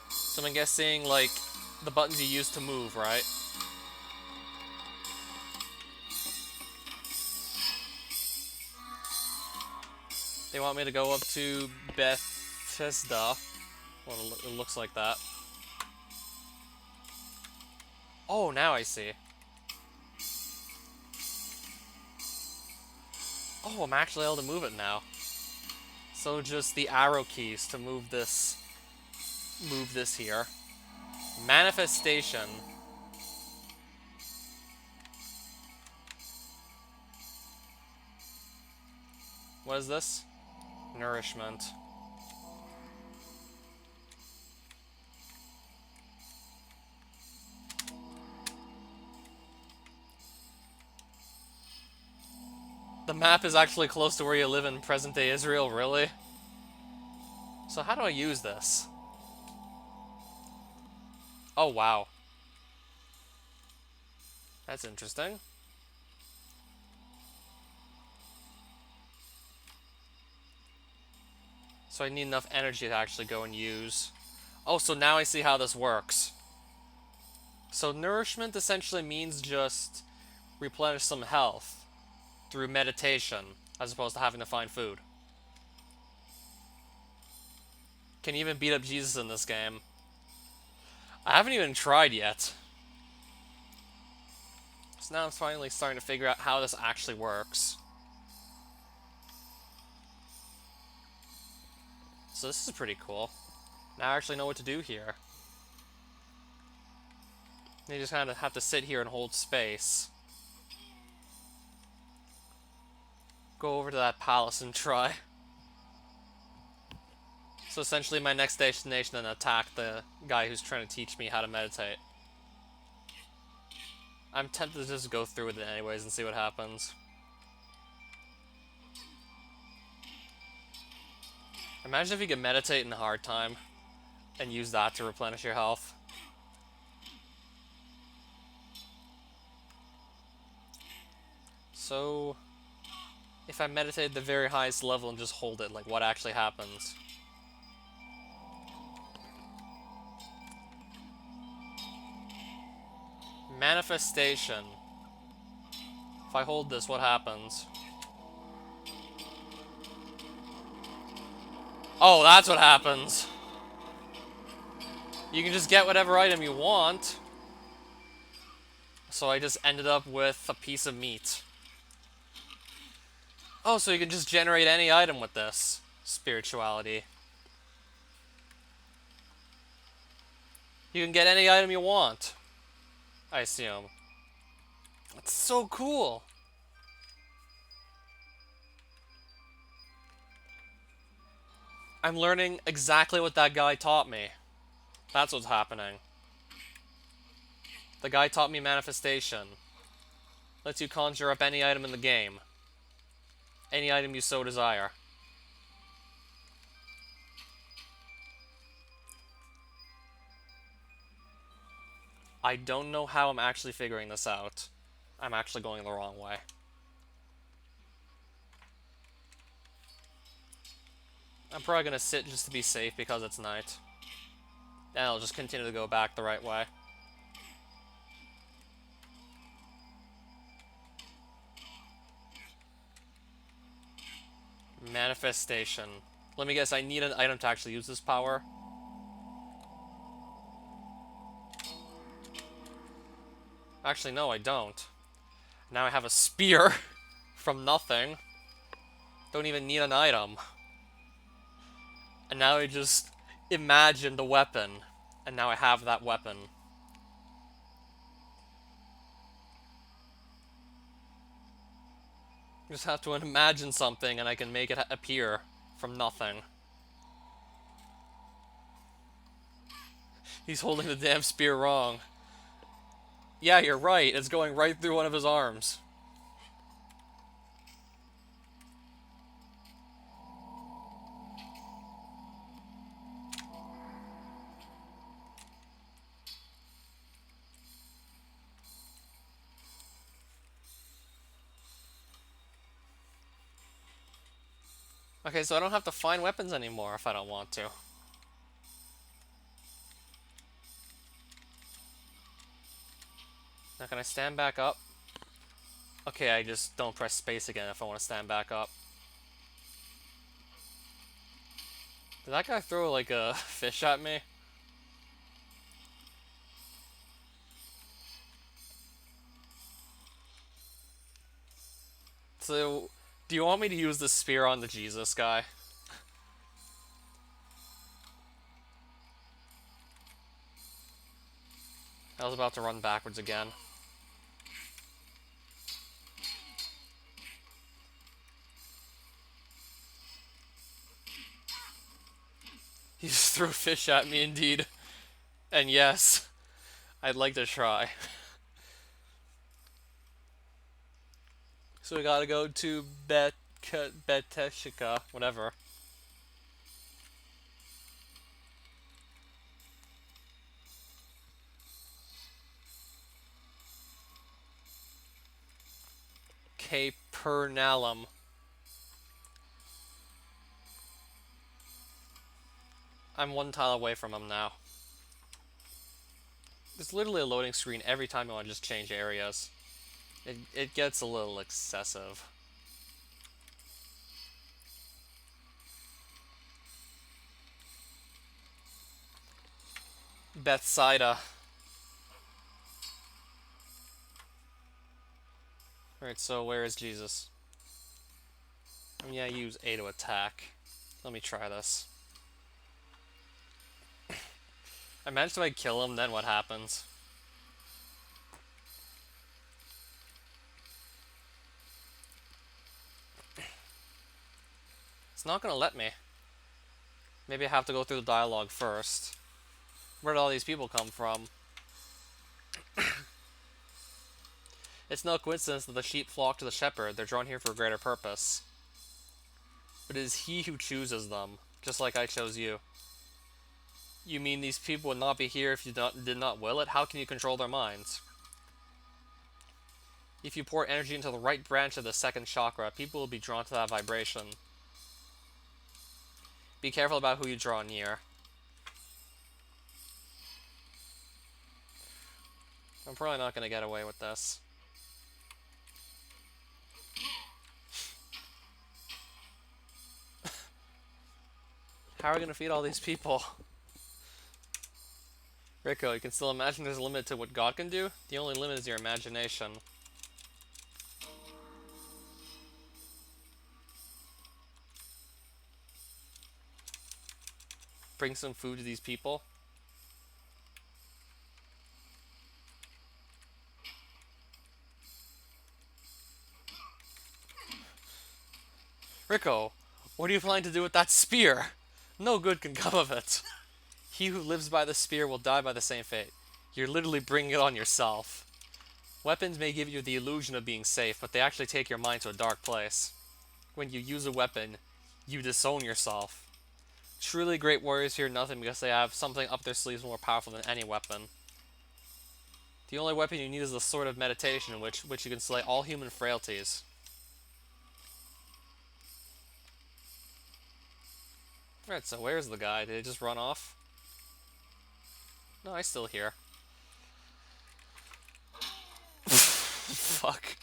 So I'm guessing, like, the buttons you use to move, right? They want me to go up to Bethesda. Well, it looks like that. Oh, now I see. Oh, I'm actually able to move it now. So just the arrow keys to move this here. Manifestation. What is this? Nourishment. The map is actually close to where you live in present-day Israel, really? So how do I use this? Oh, wow. That's interesting. So I need enough energy to actually go and use. Oh, so now I see how this works. So nourishment essentially means just replenish some health through meditation, as opposed to having to find food. Can you even beat up Jesus in this game? I haven't even tried yet. So now I'm finally starting to figure out how this actually works. So this is pretty cool. Now I actually know what to do here. You just kind of have to sit here and hold space. Go over to that palace and try. So essentially my next destination then attack the guy who's trying to teach me how to meditate. I'm tempted to just go through with it anyways and see what happens. Imagine if you could meditate in a hard time and use that to replenish your health. So, if I meditate at the very highest level and just hold it, like what actually happens? Manifestation. If I hold this, what happens? Oh, that's what happens. You can just get whatever item you want. So I just ended up with a piece of meat. Oh, so you can just generate any item with this. Spirituality. You can get any item you want, I assume. That's so cool. I'm learning exactly what that guy taught me. That's what's happening. The guy taught me manifestation. Lets you conjure up any item in the game. Any item you so desire. I don't know how I'm actually figuring this out. I'm actually going the wrong way. I'm probably gonna sit just to be safe because it's night. And I'll just continue to go back the right way. Manifestation. Let me guess, I need an item to actually use this power. Actually, no, I don't. Now I have a spear from nothing. Don't even need an item. And now I just imagine the weapon. And now I have that weapon. Just have to imagine something and I can make it appear from nothing. He's holding the damn spear wrong. Yeah, you're right. It's going right through one of his arms. Okay, so I don't have to find weapons anymore if I don't want to. Now can I stand back up? Okay, I just don't press space again if I want to stand back up. Did that guy throw like a fish at me? So, do you want me to use the spear on the Jesus guy? I was about to run backwards again. He just threw a fish at me indeed. And yes, I'd like to try. So we gotta go to Beteshika, whatever. Capernalum. I'm one tile away from him now. There's literally a loading screen every time you want to just change areas. It gets a little excessive. Bethsaida. Alright, so where is Jesus? I'm gonna use A to attack. Let me try this. I managed to kill him, then what happens? It's not gonna let me. Maybe I have to go through the dialogue first. Where did all these people come from? It's no coincidence that the sheep flock to the shepherd. They're drawn here for a greater purpose. But it is he who chooses them, just like I chose you. You mean these people would not be here if you did not will it? How can you control their minds? If you pour energy into the right branch of the second chakra, people will be drawn to that vibration. Be careful about who you draw near. I'm probably not going to get away with this. How are we going to feed all these people? Rico, you can still imagine there's a limit to what God can do? The only limit is your imagination. Bring some food to these people. Rico, what are you planning to do with that spear? No good can come of it. He who lives by the spear will die by the same fate. You're literally bringing it on yourself. Weapons may give you the illusion of being safe, but they actually take your mind to a dark place. When you use a weapon, you disown yourself. Truly great warriors fear nothing because they have something up their sleeves more powerful than any weapon. The only weapon you need is the sword of meditation, in which you can slay all human frailties. Alright, so where's the guy? Did he just run off? No, he's still here. Fuck.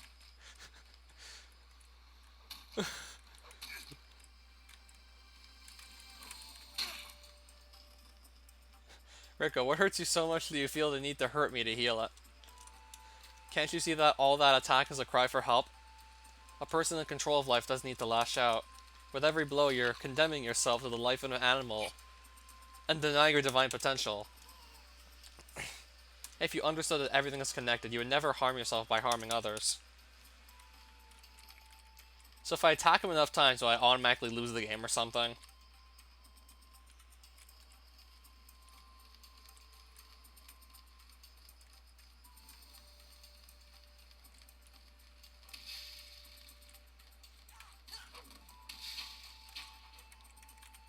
Rico, what hurts you so much that you feel the need to hurt me to heal it? Can't you see that all that attack is a cry for help? A person in control of life doesn't need to lash out. With every blow, you're condemning yourself to the life of an animal and denying your divine potential. If you understood that everything is connected, you would never harm yourself by harming others. So if I attack him enough times, do I automatically lose the game or something?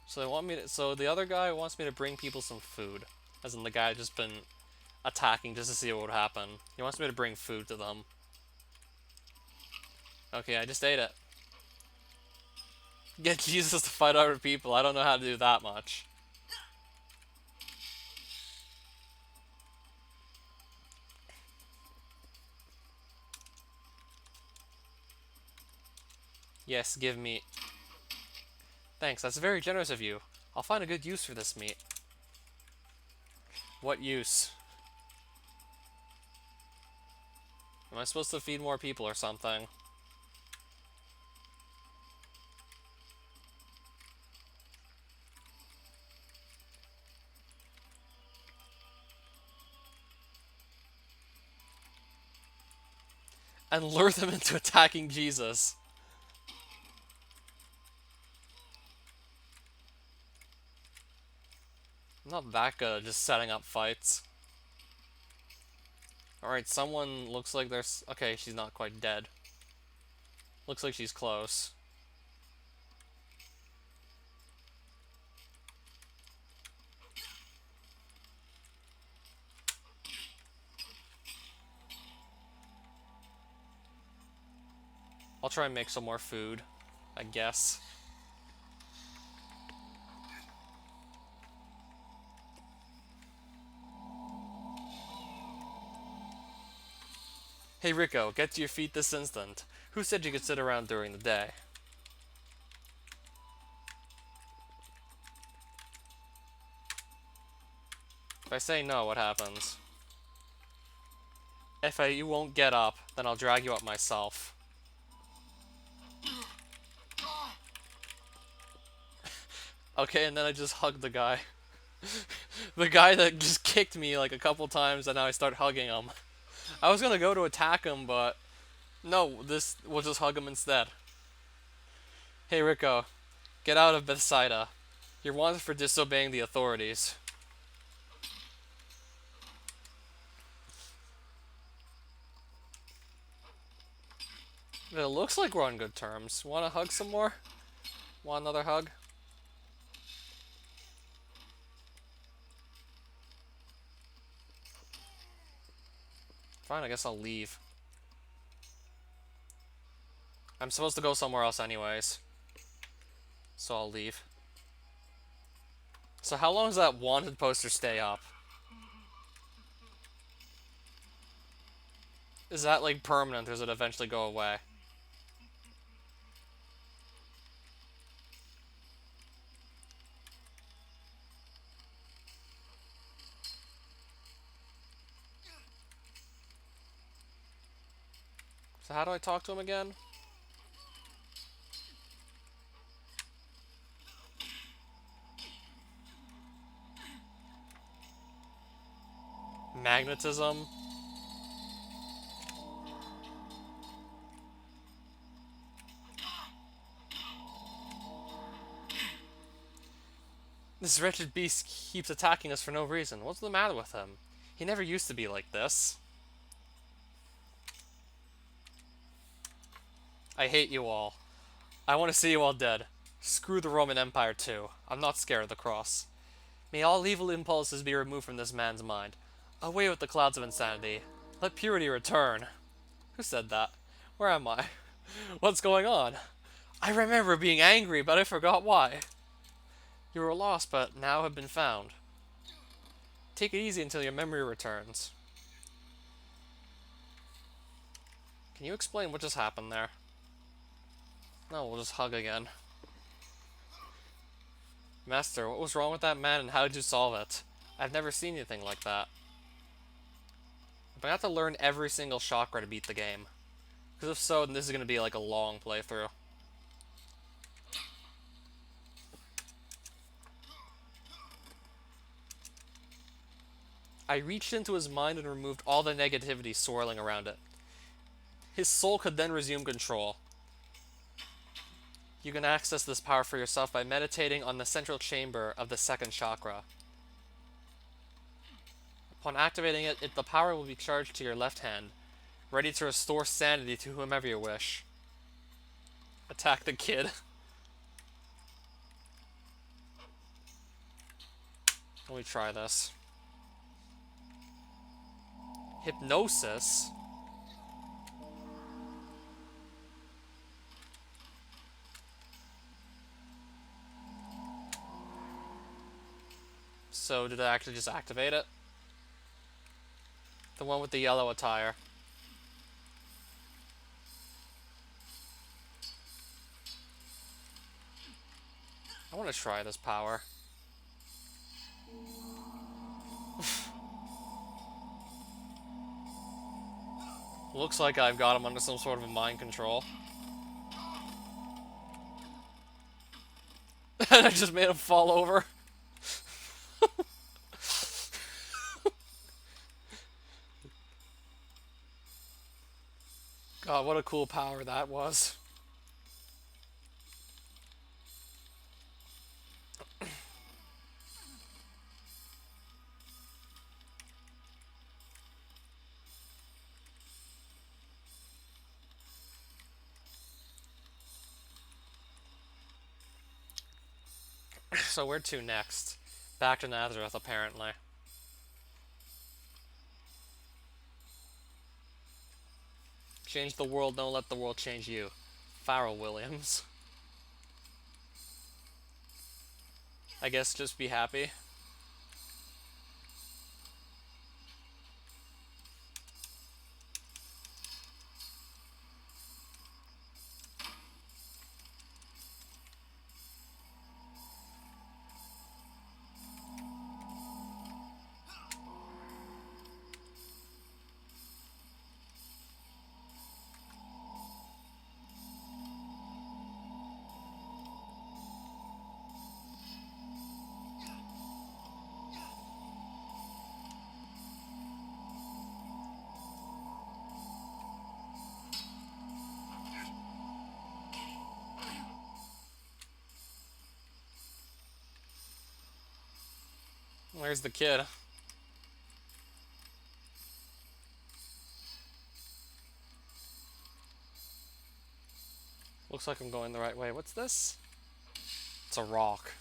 So they want me to, so the other guy wants me to bring people some food. As in the guy just been attacking just to see what would happen. He wants me to bring food to them. Okay, I just ate it. Get Jesus to fight other people. I don't know how to do that much. Yes, give meat. Thanks, that's very generous of you. I'll find a good use for this meat. What use? Am I supposed to feed more people or something? And lure them into attacking Jesus. I'm not that good at just setting up fights. Alright, someone looks like there's... Okay, she's not quite dead. Looks like she's close. I'll try and make some more food, I guess. Hey Rico, get to your feet this instant. Who said you could sit around during the day? If I say no, what happens? If you won't get up, then I'll drag you up myself. Okay, and then I just hug the guy. The guy that just kicked me like a couple times and now I start hugging him. I was gonna go to attack him, but no, we'll just hug him instead. Hey Rico, get out of Bethsaida. You're wanted for disobeying the authorities. It looks like we're on good terms. Wanna hug some more? Want another hug? Fine, I guess I'll leave. I'm supposed to go somewhere else anyways. So I'll leave. So how long does that wanted poster stay up? Is that like permanent or does it eventually go away? So how do I talk to him again? Magnetism? This wretched beast keeps attacking us for no reason. What's the matter with him? He never used to be like this. I hate you all. I want to see you all dead. Screw the Roman Empire too. I'm not scared of the cross. May all evil impulses be removed from this man's mind. Away with the clouds of insanity. Let purity return. Who said that? Where am I? What's going on? I remember being angry, but I forgot why. You were lost, but now have been found. Take it easy until your memory returns. Can you explain what just happened there? No, we'll just hug again. Master, what was wrong with that man and how did you solve it? I've never seen anything like that. But I have to learn every single chakra to beat the game. Because if so, then this is going to be like a long playthrough. I reached into his mind and removed all the negativity swirling around it. His soul could then resume control. You can access this power for yourself by meditating on the central chamber of the second chakra. Upon activating it, the power will be charged to your left hand, ready to restore sanity to whomever you wish. Attack the kid. Let me try this. Hypnosis? So did I actually just activate it? The one with the yellow attire. I want to try this power. Looks like I've got him under some sort of a mind control. And I just made him fall over. God, what a cool power that was. So where to next? Back to Nazareth, apparently. Change the world, don't let the world change you. Pharrell Williams. I guess just be happy. Where's the kid? Looks like I'm going the right way. What's this? It's a rock.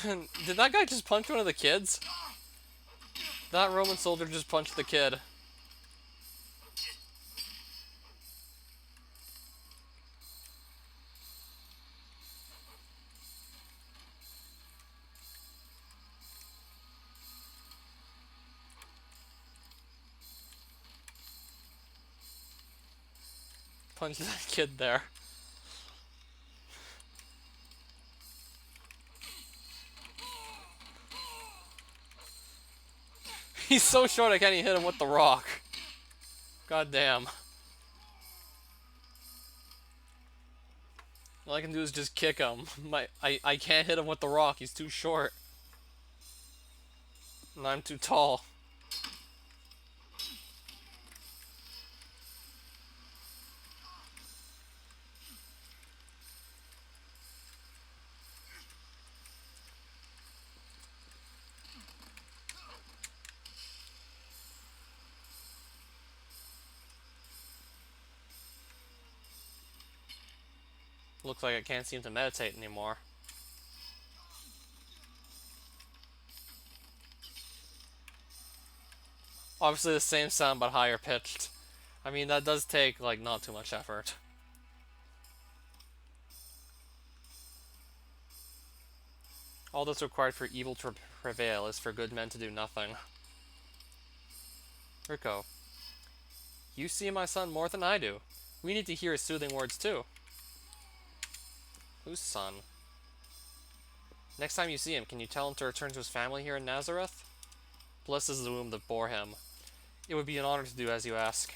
Did that guy just punch one of the kids? That Roman soldier just punched the kid. Punched that kid there. He's so short I can't even hit him with the rock. God damn. All I can do is just kick him. I can't hit him with the rock. He's too short. And I'm too tall. Looks like I can't seem to meditate anymore. Obviously the same sound but higher pitched. I mean, that does take, like, not too much effort. All that's required for evil to prevail is for good men to do nothing. Rico, you see my son more than I do. We need to hear his soothing words too. Whose son? Next time you see him, can you tell him to return to his family here in Nazareth? Blessed is the womb that bore him. It would be an honor to do as you ask.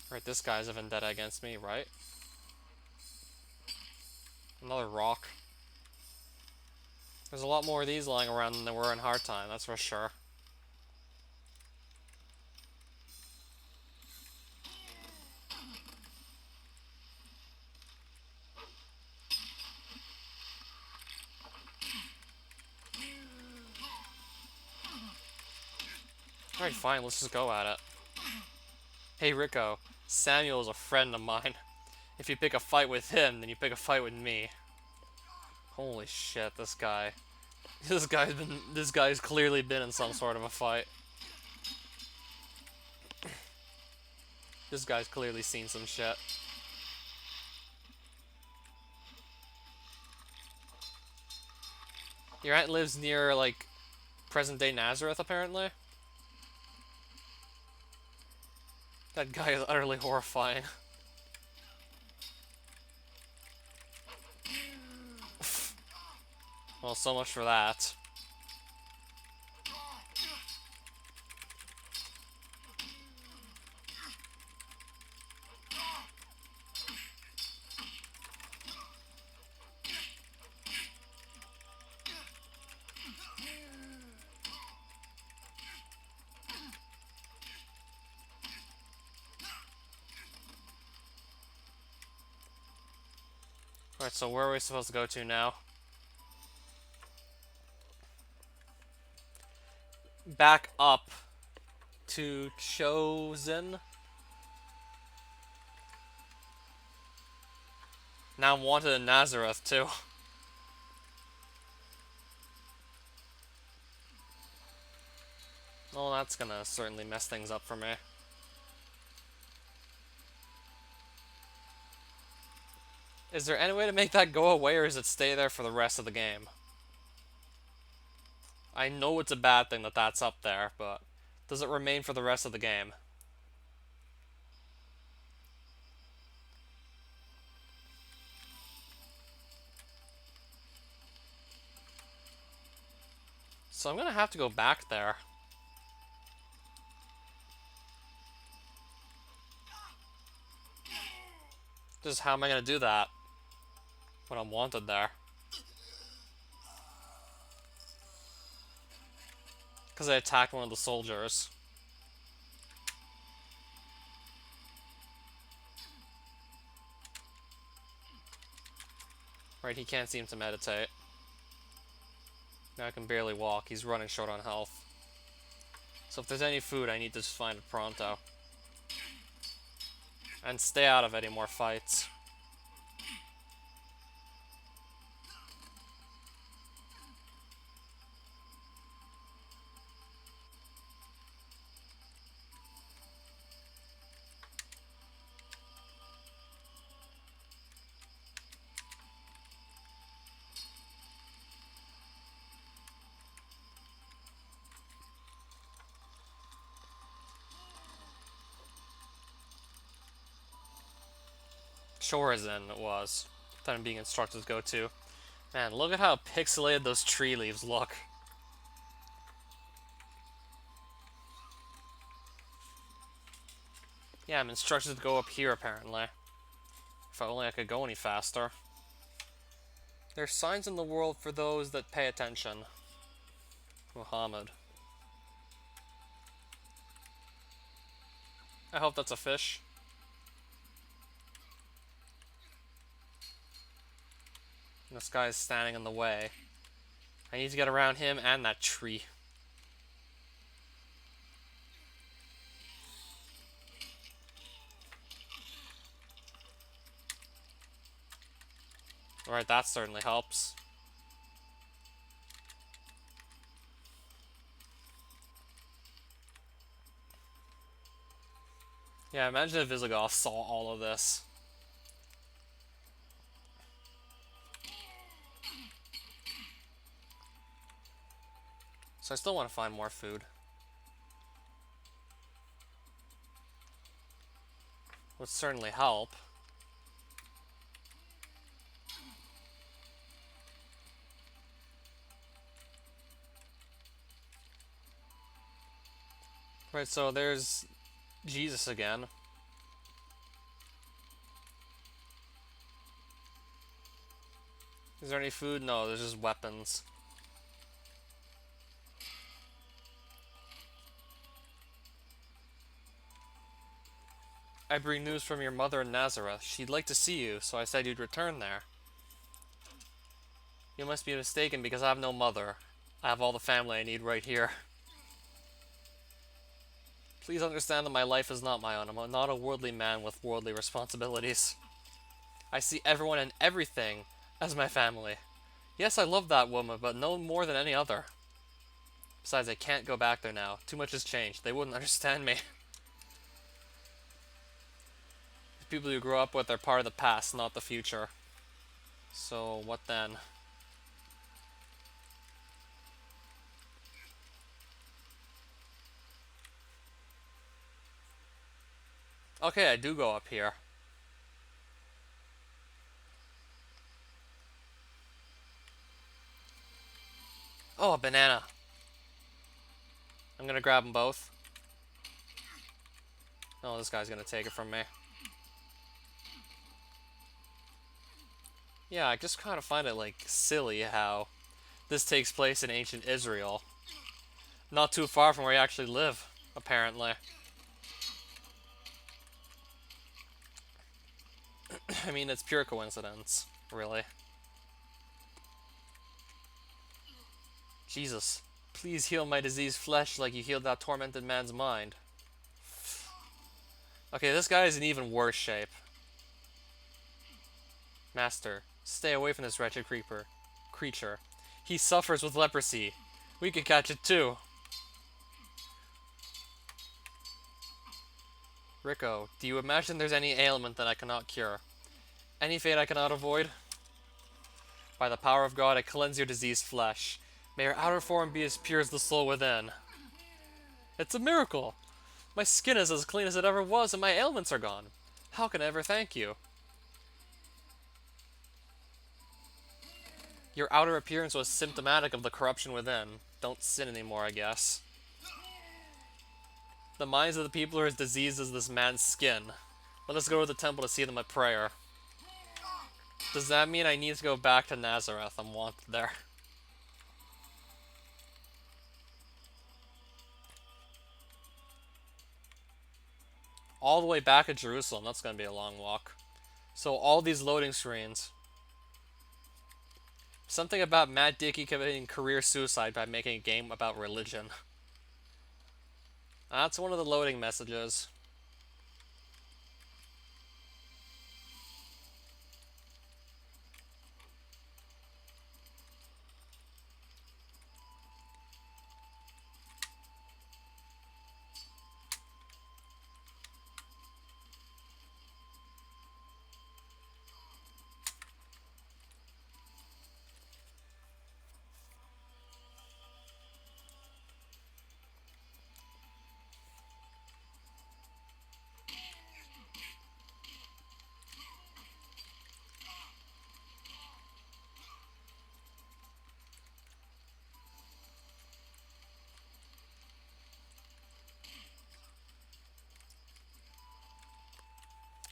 Right, this guy's a vendetta against me, right? Another rock. There's a lot more of these lying around than there were in Hard Time, that's for sure. Alright, fine, let's just go at it. Hey Rico, Samuel is a friend of mine. If you pick a fight with him, then you pick a fight with me. Holy shit, this guy. This guy's clearly been in some sort of a fight. This guy's clearly seen some shit. Your aunt lives near, like, present-day Nazareth, apparently. That guy is utterly horrifying. Well, so much for that. Alright, so where are we supposed to go to now? Back up to Chosen. Now I'm wanted in Nazareth, too. Well, that's gonna certainly mess things up for me. Is there any way to make that go away, or does it stay there for the rest of the game? I know it's a bad thing that that's up there, but does it remain for the rest of the game? So I'm gonna have to go back there. Just how am I gonna do that when I'm wanted there? Because I attacked one of the soldiers. Right, he can't seem to meditate. Now I can barely walk. He's running short on health. So if there's any food, I need to just find it pronto. And stay out of any more fights. Chorazin it was. That I'm being instructed to go to. Man, look at how pixelated those tree leaves look. Yeah, I'm instructed to go up here, apparently. If only I could go any faster. There's signs in the world for those that pay attention. Muhammad. I hope that's a fish. This guy's standing in the way. I need to get around him and that tree. Alright, that certainly helps. Yeah, imagine if Visigoth saw all of this. So I still want to find more food. Would certainly help. Right, so there's Jesus again. Is there any food? No, there's just weapons. I bring news from your mother in Nazareth. She'd like to see you, so I said you'd return there. You must be mistaken because I have no mother. I have all the family I need right here. Please understand that my life is not my own. I'm not a worldly man with worldly responsibilities. I see everyone and everything as my family. Yes, I love that woman, but no more than any other. Besides, I can't go back there now. Too much has changed. They wouldn't understand me. The people you grow up with are part of the past, not the future. So, what then? Okay, I do go up here. Oh, a banana. I'm gonna grab them both. Oh, this guy's gonna take it from me. Yeah, I just kind of find it, like, silly how this takes place in ancient Israel. Not too far from where you actually live, apparently. I mean, it's pure coincidence, really. Jesus, please heal my diseased flesh like you healed that tormented man's mind. Okay, this guy is in even worse shape. Master, stay away from this wretched creature. He suffers with leprosy. We could catch it too. Rico, do you imagine there's any ailment that I cannot cure? Any fate I cannot avoid? By the power of God, I cleanse your diseased flesh. May your outer form be as pure as the soul within. It's a miracle! My skin is as clean as it ever was, and my ailments are gone. How can I ever thank you? Your outer appearance was symptomatic of the corruption within. Don't sin anymore, I guess. The minds of the people are as diseased as this man's skin. Let us go to the temple to see them at prayer. Does that mean I need to go back to Nazareth? I'm wanted there. All the way back to Jerusalem. That's going to be a long walk. So all these loading screens. Something about Matt Dickey committing career suicide by making a game about religion. That's one of the loading messages.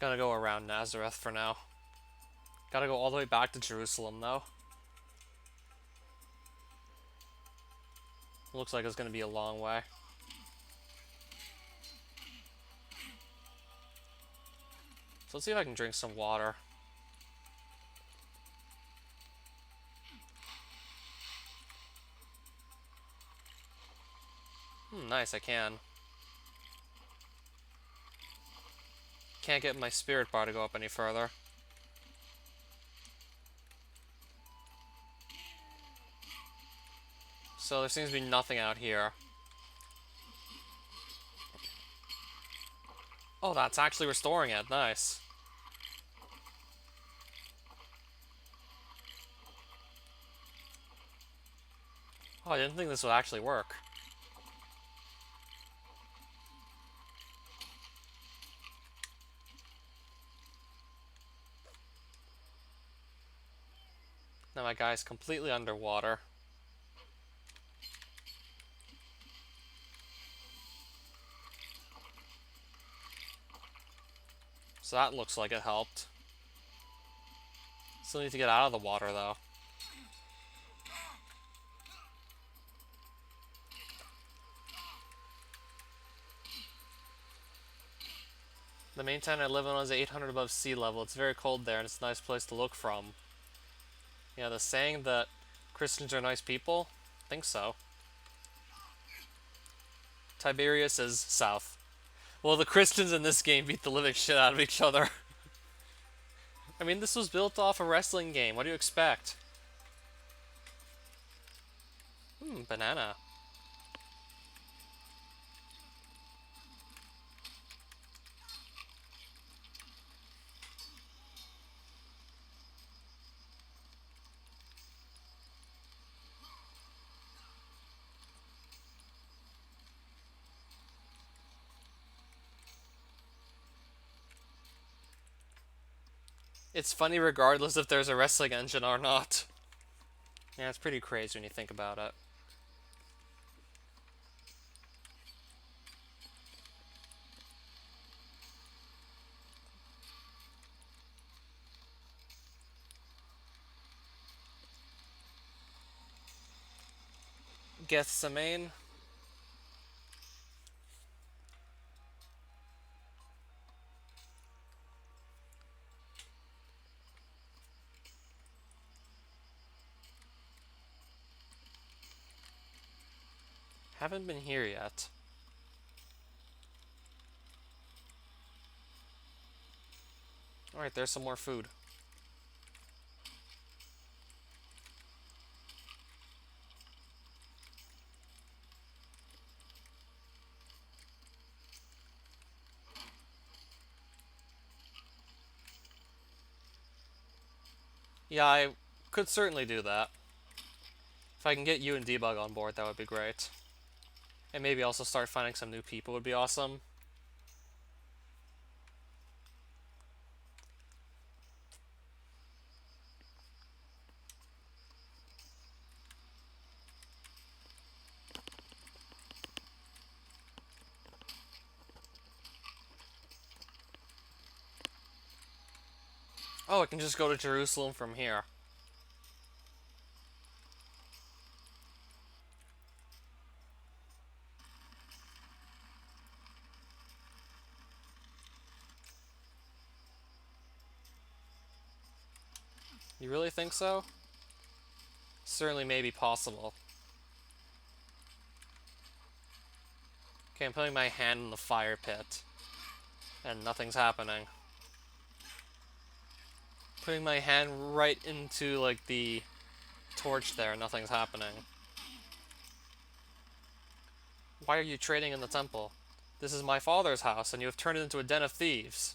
Gotta go around Nazareth for now. Gotta go all the way back to Jerusalem, though. Looks like it's gonna be a long way. So let's see if I can drink some water. Nice, I can. Can't get my spirit bar to go up any further. So there seems to be nothing out here. Oh, that's actually restoring it. Nice. Oh, I didn't think this would actually work. Now my guy's completely underwater. So that looks like it helped. Still need to get out of the water, though. The main town I live in is 800 above sea level. It's very cold there, and it's a nice place to look from. Yeah, the saying that Christians are nice people? I think so. Tiberius is south. Well, the Christians in this game beat the living shit out of each other. I mean, this was built off a wrestling game. What do you expect? Banana. It's funny regardless if there's a wrestling engine or not. Yeah, it's pretty crazy when you think about it. Gethsemane. Haven't been here yet. Alright, there's some more food. Yeah, I could certainly do that. If I can get you and Debug on board, that would be great. And maybe also start finding some new people would be awesome. Oh, I can just go to Jerusalem from here. You really think so? certainly may be possible. Okay, I'm putting my hand in the fire pit, and nothing's happening. Putting my hand right into, like, the torch there, nothing's happening. Why are you trading in the temple? This is my father's house, and you have turned it into a den of thieves.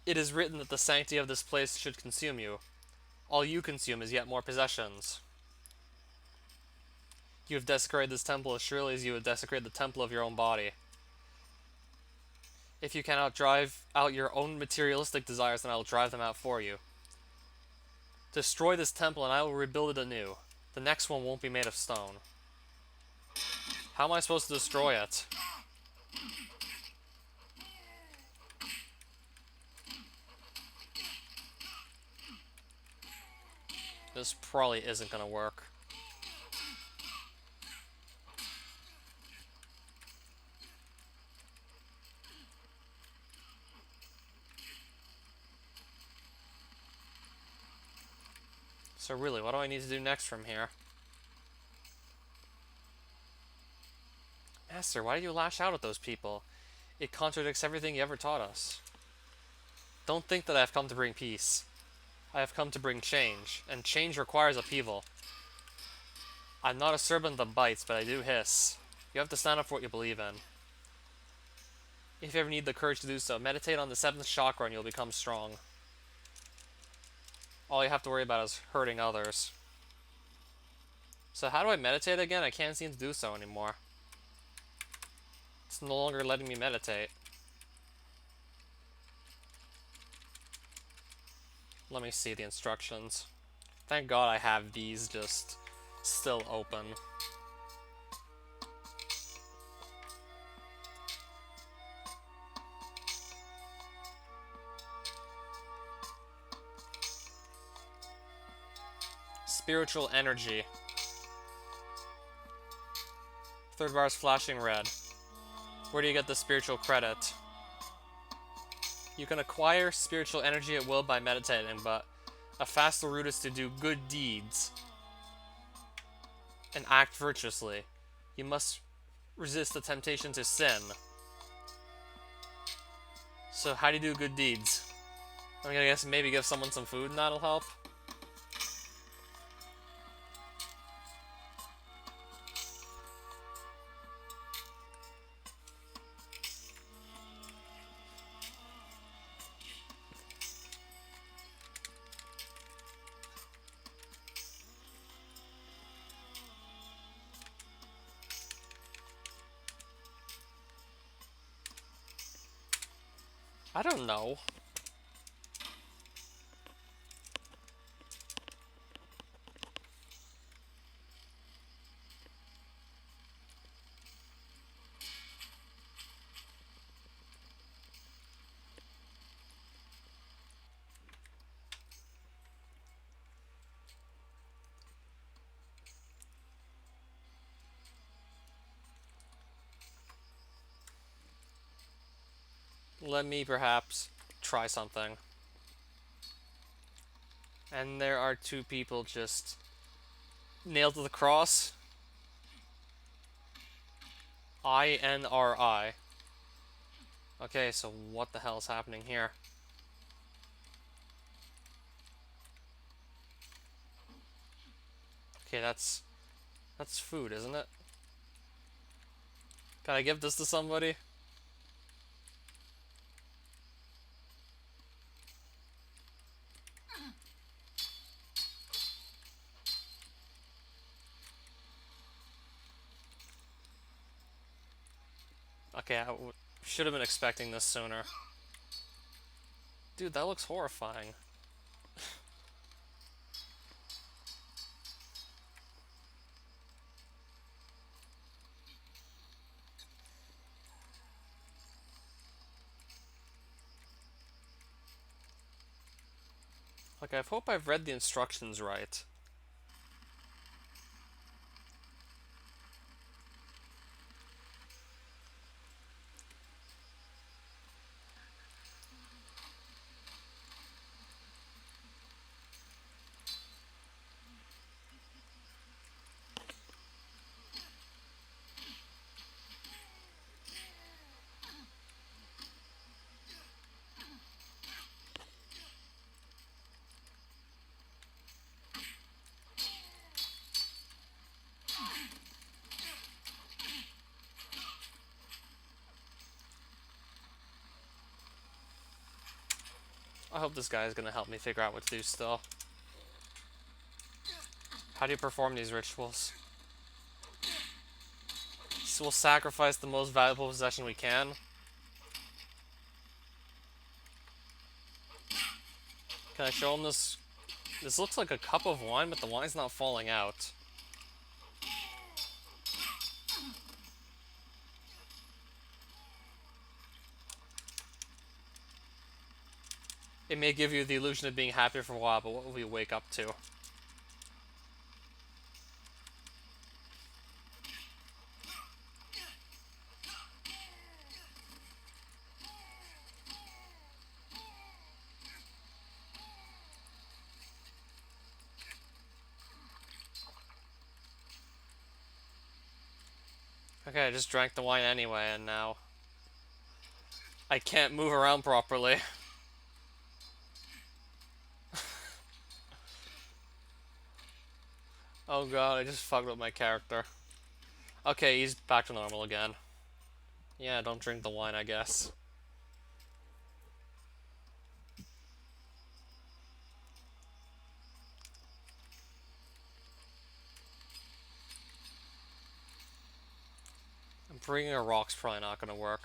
It is written that the sanctity of this place should consume you. All you consume is yet more possessions. You have desecrated this temple as surely as you would desecrate the temple of your own body. If you cannot drive out your own materialistic desires, then I will drive them out for you. Destroy this temple and I will rebuild it anew. The next one won't be made of stone. How am I supposed to destroy it? This probably isn't gonna work. So really, what do I need to do next from here? Master, why do you lash out at those people? It contradicts everything you ever taught us. Don't think that I have come to bring peace. I have come to bring change, and change requires upheaval. I'm not a serpent that bites, but I do hiss. You have to stand up for what you believe in. If you ever need the courage to do so, meditate on the 7th chakra and you'll become strong. All you have to worry about is hurting others. So how do I meditate again? I can't seem to do so anymore. It's no longer letting me meditate. Let me see the instructions. Thank God I have these just still open. Spiritual energy. Third bar is flashing red. Where do you get the spiritual credit? You can acquire spiritual energy at will by meditating, but a faster route is to do good deeds and act virtuously. You must resist the temptation to sin. So how do you do good deeds? I mean, I guess maybe give someone some food and that'll help. I don't know. Let me perhaps try something. And there are two people just nailed to the cross. INRI. Okay, so what the hell is happening here? Okay, that's food, isn't it? Can I give this to somebody? Okay, I should have been expecting this sooner. Dude, that looks horrifying. Like, I hope I've read the instructions right. I hope this guy is gonna help me figure out what to do still. How do you perform these rituals? So we'll sacrifice the most valuable possession we can. Can I show him this? This looks like a cup of wine, but the wine's not falling out. It may give you the illusion of being happy for a while, but what will we wake up to? Okay, I just drank the wine anyway, and now I can't move around properly. Oh god, I just fucked up my character. Okay, he's back to normal again. Yeah, don't drink the wine, I guess. Bringing a rock's probably not gonna work.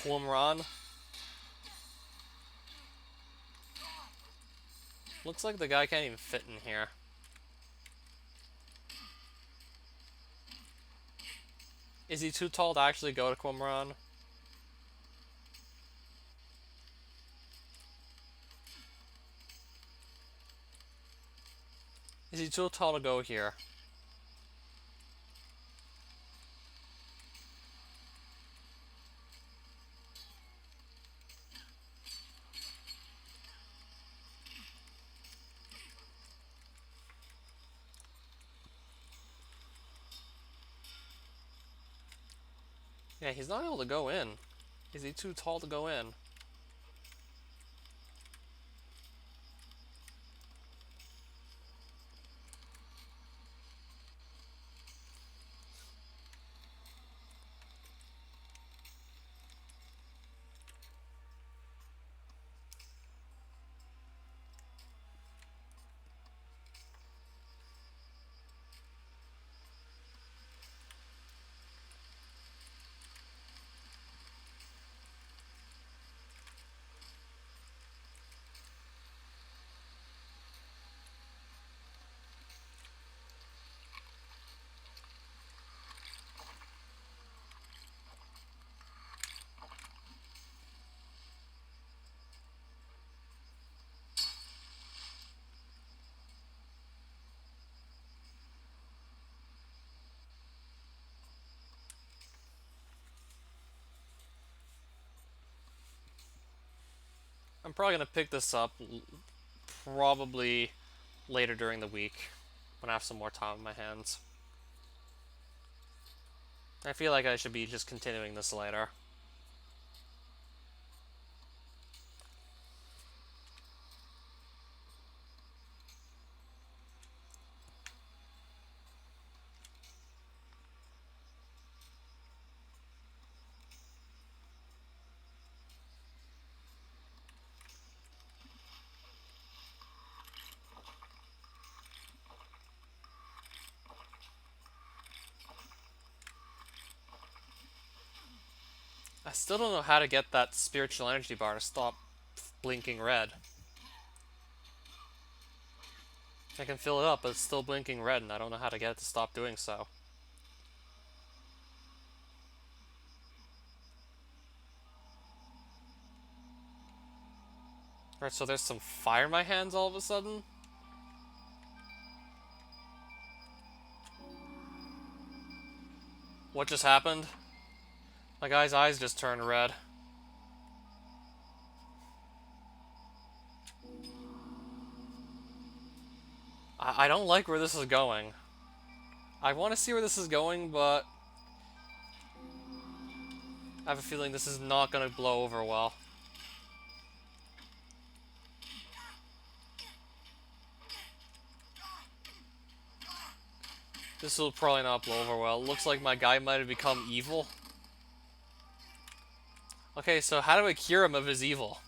Qumran? Looks like the guy can't even fit in here. Is he too tall to actually go to Qumran? Is he too tall to go here? Yeah, he's not able to go in. Is he too tall to go in? I'm probably gonna pick this up probably later during the week when I have some more time on my hands. I feel like I should be just continuing this later. I still don't know how to get that spiritual energy bar to stop blinking red. I can fill it up, but it's still blinking red, and I don't know how to get it to stop doing so. Alright, so there's some fire in my hands all of a sudden? What just happened? My guy's eyes just turned red. I don't like where this is going. I want to see where this is going, but I have a feeling this is not going to blow over well. This will probably not blow over well. It looks like my guy might have become evil. Okay, so how do I cure him of his evil?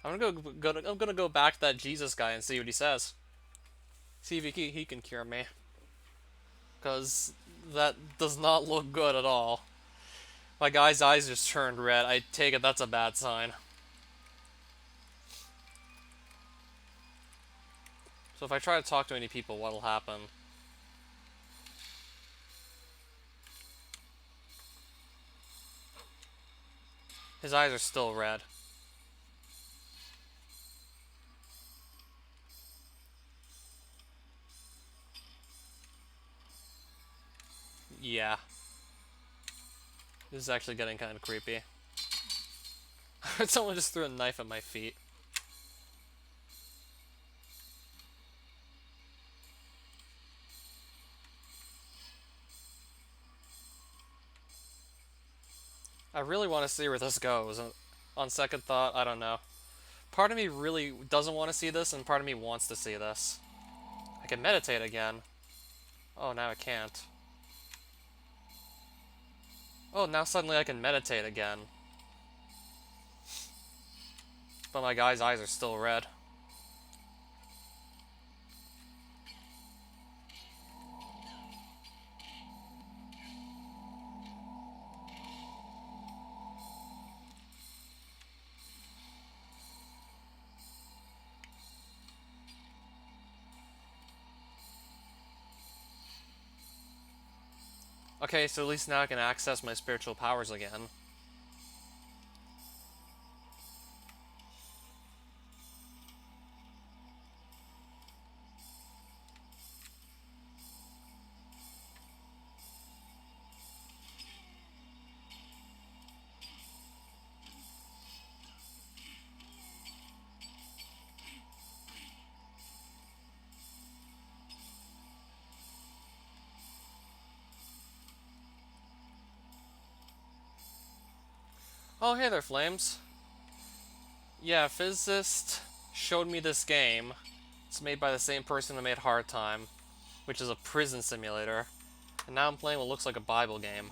I'm gonna go back to that Jesus guy and see what he says. See if he can cure me. Because that does not look good at all. My guy's eyes just turned red. I take it that's a bad sign. So if I try to talk to any people, what'll happen? His eyes are still red. Yeah. This is actually getting kind of creepy. Someone just threw a knife at my feet. I really want to see where this goes. On second thought, I don't know. Part of me really doesn't want to see this, and part of me wants to see this. I can meditate again. Oh, now I can't. Oh, now suddenly I can meditate again. But my guy's eyes are still red. Okay, so at least now I can access my spiritual powers again. Oh, hey there, Flames. Yeah, Physicist showed me this game. It's made by the same person who made Hard Time, which is a prison simulator. And now I'm playing what looks like a Bible game.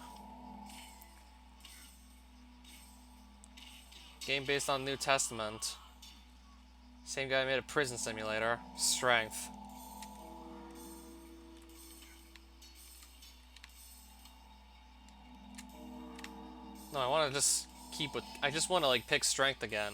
Game based on New Testament. Same guy made a prison simulator. Strength. No, I want to just keep with... I just want to, like, pick strength again.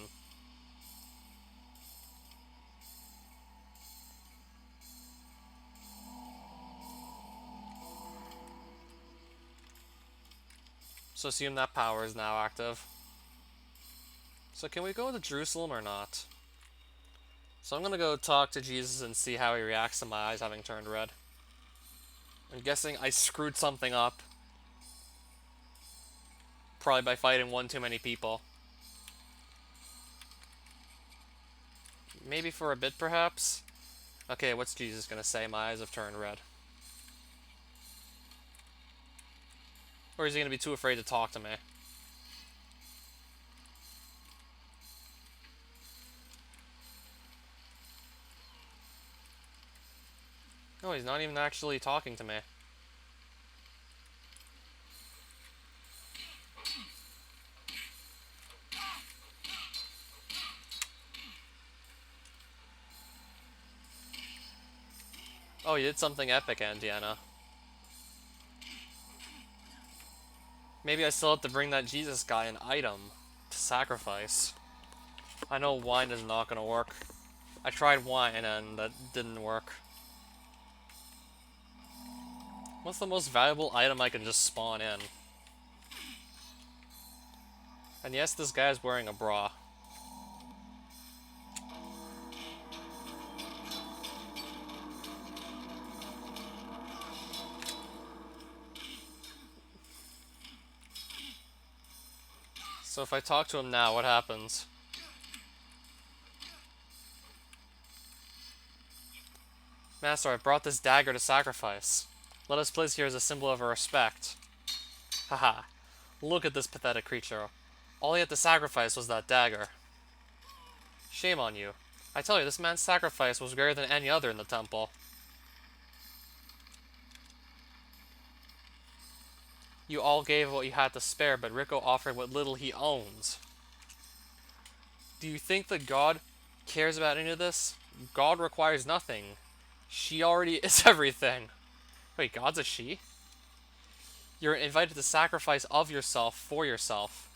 So assume that power is now active. So can we go to Jerusalem or not? So I'm gonna go talk to Jesus and see how he reacts to my eyes having turned red. I'm guessing I screwed something up. Probably by fighting one too many people. Maybe for a bit, perhaps? Okay, what's Jesus gonna say? My eyes have turned red. Or is he gonna be too afraid to talk to me? No, he's not even actually talking to me. Oh, he did something epic, Andiana. Maybe I still have to bring that Jesus guy an item to sacrifice. I know wine is not gonna work. I tried wine and that didn't work. What's the most valuable item I can just spawn in? And yes, this guy's wearing a bra. So if I talk to him now, what happens? Master, I brought this dagger to sacrifice. Let us place here as a symbol of our respect. Haha. Look at this pathetic creature. All he had to sacrifice was that dagger. Shame on you. I tell you, this man's sacrifice was greater than any other in the temple. You all gave what you had to spare, but Rico offered what little he owns. Do you think that God cares about any of this? God requires nothing. She already is everything. Wait, God's a she? You're invited to sacrifice of yourself for yourself.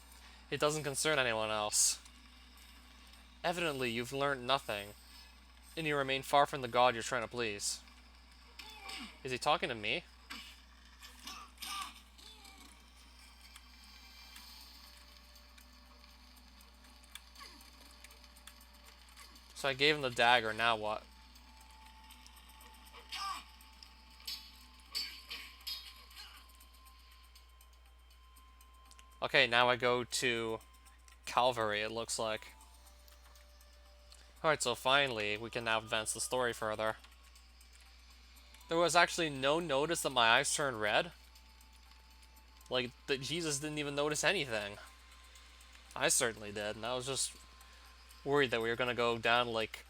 It doesn't concern anyone else. Evidently, you've learned nothing, and you remain far from the God you're trying to please. Is he talking to me? So I gave him the dagger, now what? Okay, now I go to Calvary, it looks like. Alright, so finally, we can now advance the story further. There was actually no notice that my eyes turned red. Like, that Jesus didn't even notice anything. I certainly did, and I was just worried that we were gonna go down, like,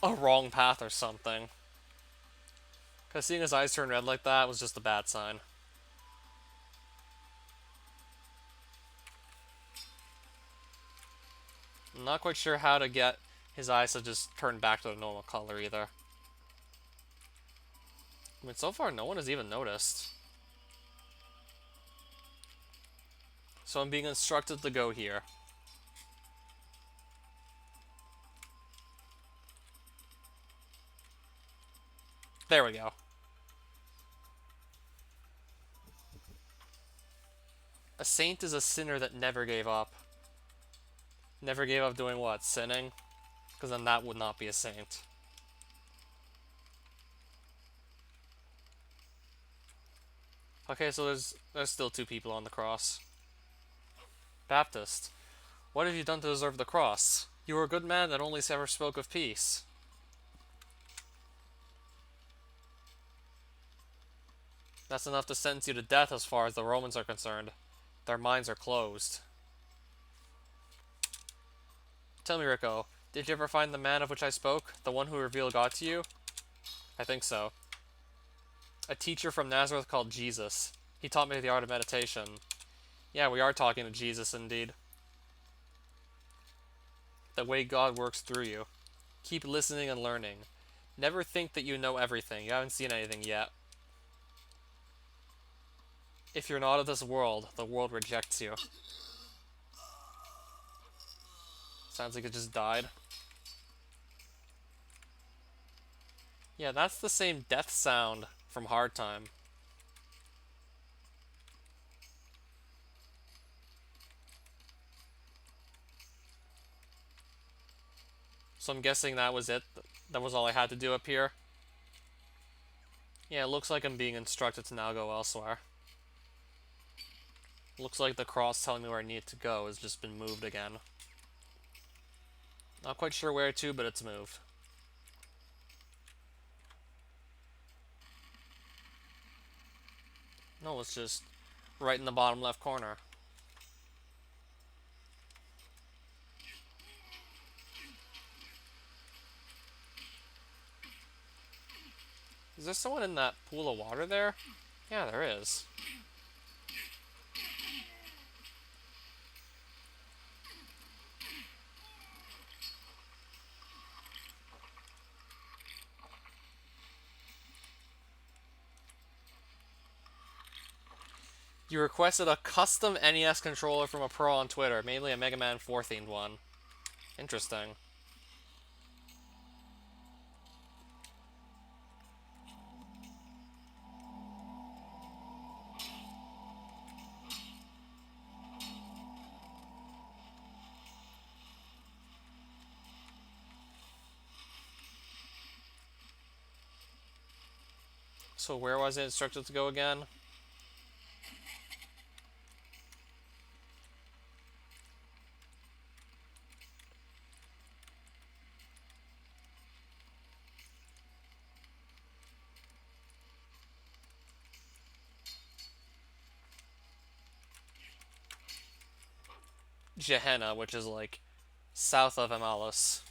a wrong path or something. Because seeing his eyes turn red like that was just a bad sign. I'm not quite sure how to get his eyes to just turn back to a normal color either. I mean, so far no one has even noticed. So I'm being instructed to go here. There we go. A saint is a sinner that never gave up. Never gave up doing what? Sinning? Because then that would not be a saint. Okay, so there's still two people on the cross. Baptist, what have you done to deserve the cross? You were a good man that only ever spoke of peace. That's enough to sentence you to death as far as the Romans are concerned. Their minds are closed. Tell me, Rico, did you ever find the man of which I spoke? The one who revealed God to you? I think so. A teacher from Nazareth called Jesus. He taught me the art of meditation. Yeah, we are talking to Jesus indeed. The way God works through you. Keep listening and learning. Never think that you know everything. You haven't seen anything yet. If you're not of this world, the world rejects you. Sounds like it just died. Yeah, that's the same death sound from Hard Time. So I'm guessing that was it. That was all I had to do up here. Yeah, it looks like I'm being instructed to now go elsewhere. Looks like the cross telling me where I need to go has just been moved again. Not quite sure where to, but it's moved. No, it's just right in the bottom left corner. Is there someone in that pool of water there? Yeah, there is. You requested a custom NES controller from a pro on Twitter, mainly a Mega Man 4 themed one. Interesting. So where was I instructed to go again? Gehenna, which is like south of Amalis.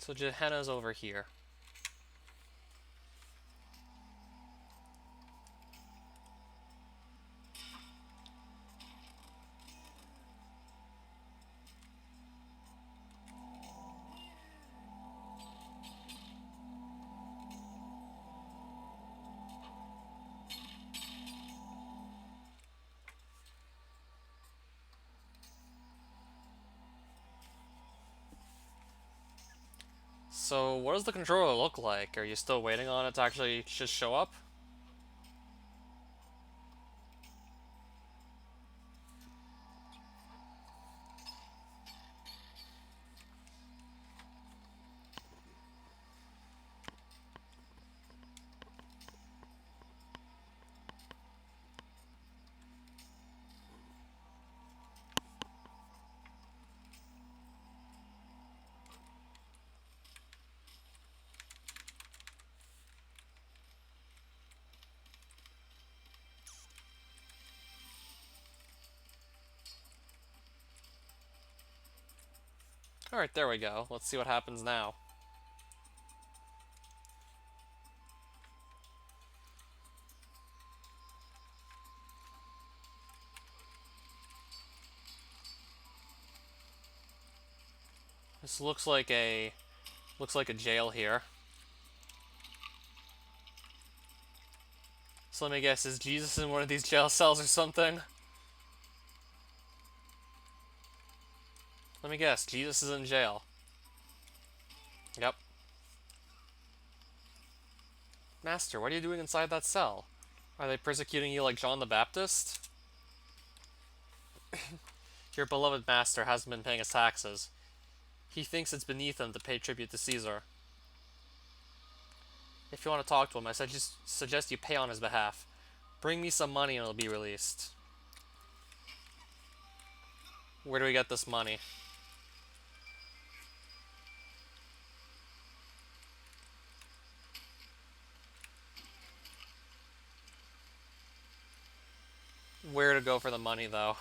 So Gehenna's over here. So what does the controller look like? Are you still waiting on it to actually just show up? Alright, there we go. Let's see what happens now. This looks like a jail here. So let me guess, is Jesus in one of these jail cells or something? Let me guess, Jesus is in jail. Yep. Master, what are you doing inside that cell? Are they persecuting you like John the Baptist? Your beloved master hasn't been paying his taxes. He thinks it's beneath him to pay tribute to Caesar. If you want to talk to him, I suggest you pay on his behalf. Bring me some money and it'll be released. Where do we get this money? Where to go for the money, though?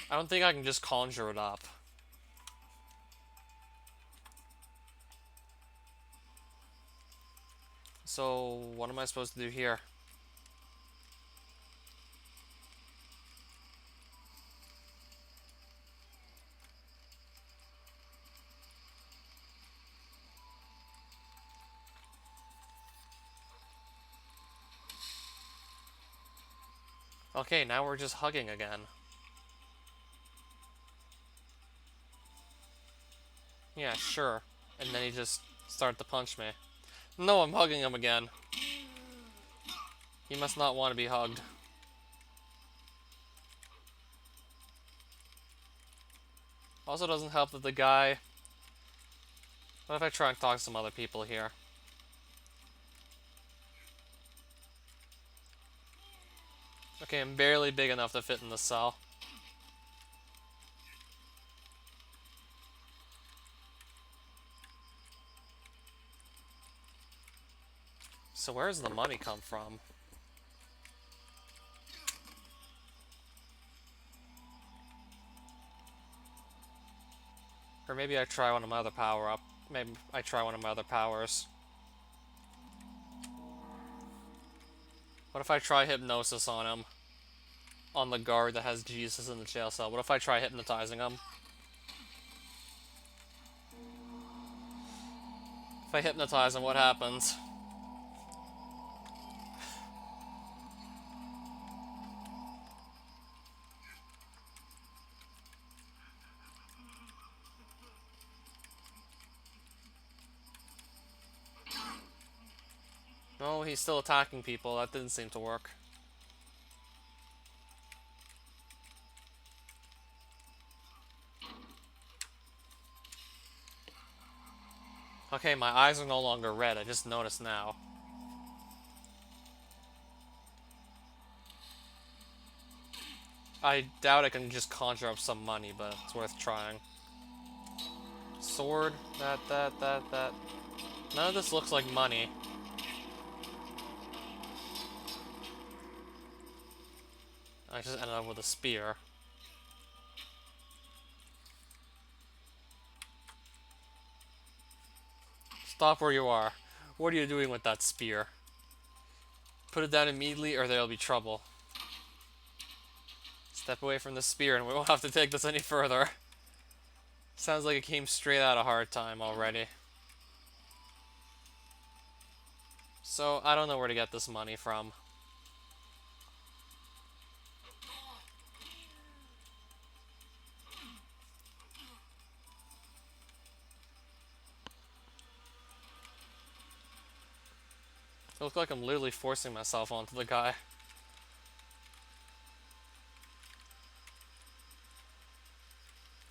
I don't think I can just conjure it up. So, what am I supposed to do here? Okay, now we're just hugging again. Yeah, sure. And then he just started to punch me. No, I'm hugging him again. He must not want to be hugged. Also doesn't help that the guy... What if I try and talk to some other people here? Okay, I'm barely big enough to fit in the cell. So where does the money come from? Or maybe I try one of my other power-up. Maybe I try one of my other powers. What if I try hypnosis on him? On the guard that has Jesus in the jail cell. What if I try hypnotizing him? If I hypnotize him, what happens? No, he's still attacking people. That didn't seem to work. Okay, my eyes are no longer red. I just noticed now. I doubt I can just conjure up some money, but it's worth trying. Sword, that. None of this looks like money. I just ended up with a spear. Stop where you are. What are you doing with that spear? Put it down immediately or there'll be trouble. Step away from the spear and we won't have to take this any further. Sounds like it came straight out of Hard Time already. So, I don't know where to get this money from. I look like I'm literally forcing myself onto the guy.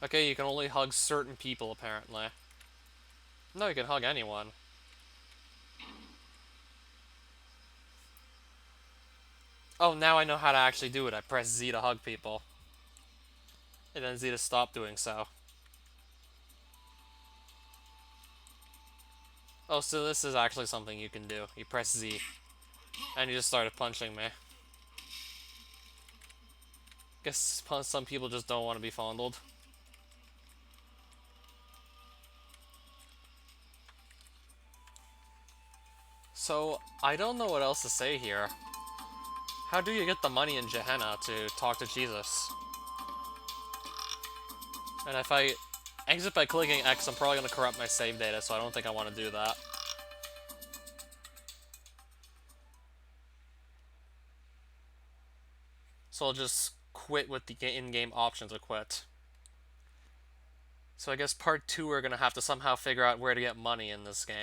Okay, you can only hug certain people, apparently. No, you can hug anyone. Oh, now I know how to actually do it. I press Z to hug people. And then Z to stop doing so. Oh, so this is actually something you can do. You press Z. And you just started punching me. Guess some people just don't want to be fondled. So, I don't know what else to say here. How do you get the money in Gehenna to talk to Jesus? And if I exit by clicking X, I'm probably going to corrupt my save data, so I don't think I want to do that. So I'll just quit with the in-game options to quit. So I guess part 2 we're going to have to somehow figure out where to get money in this game.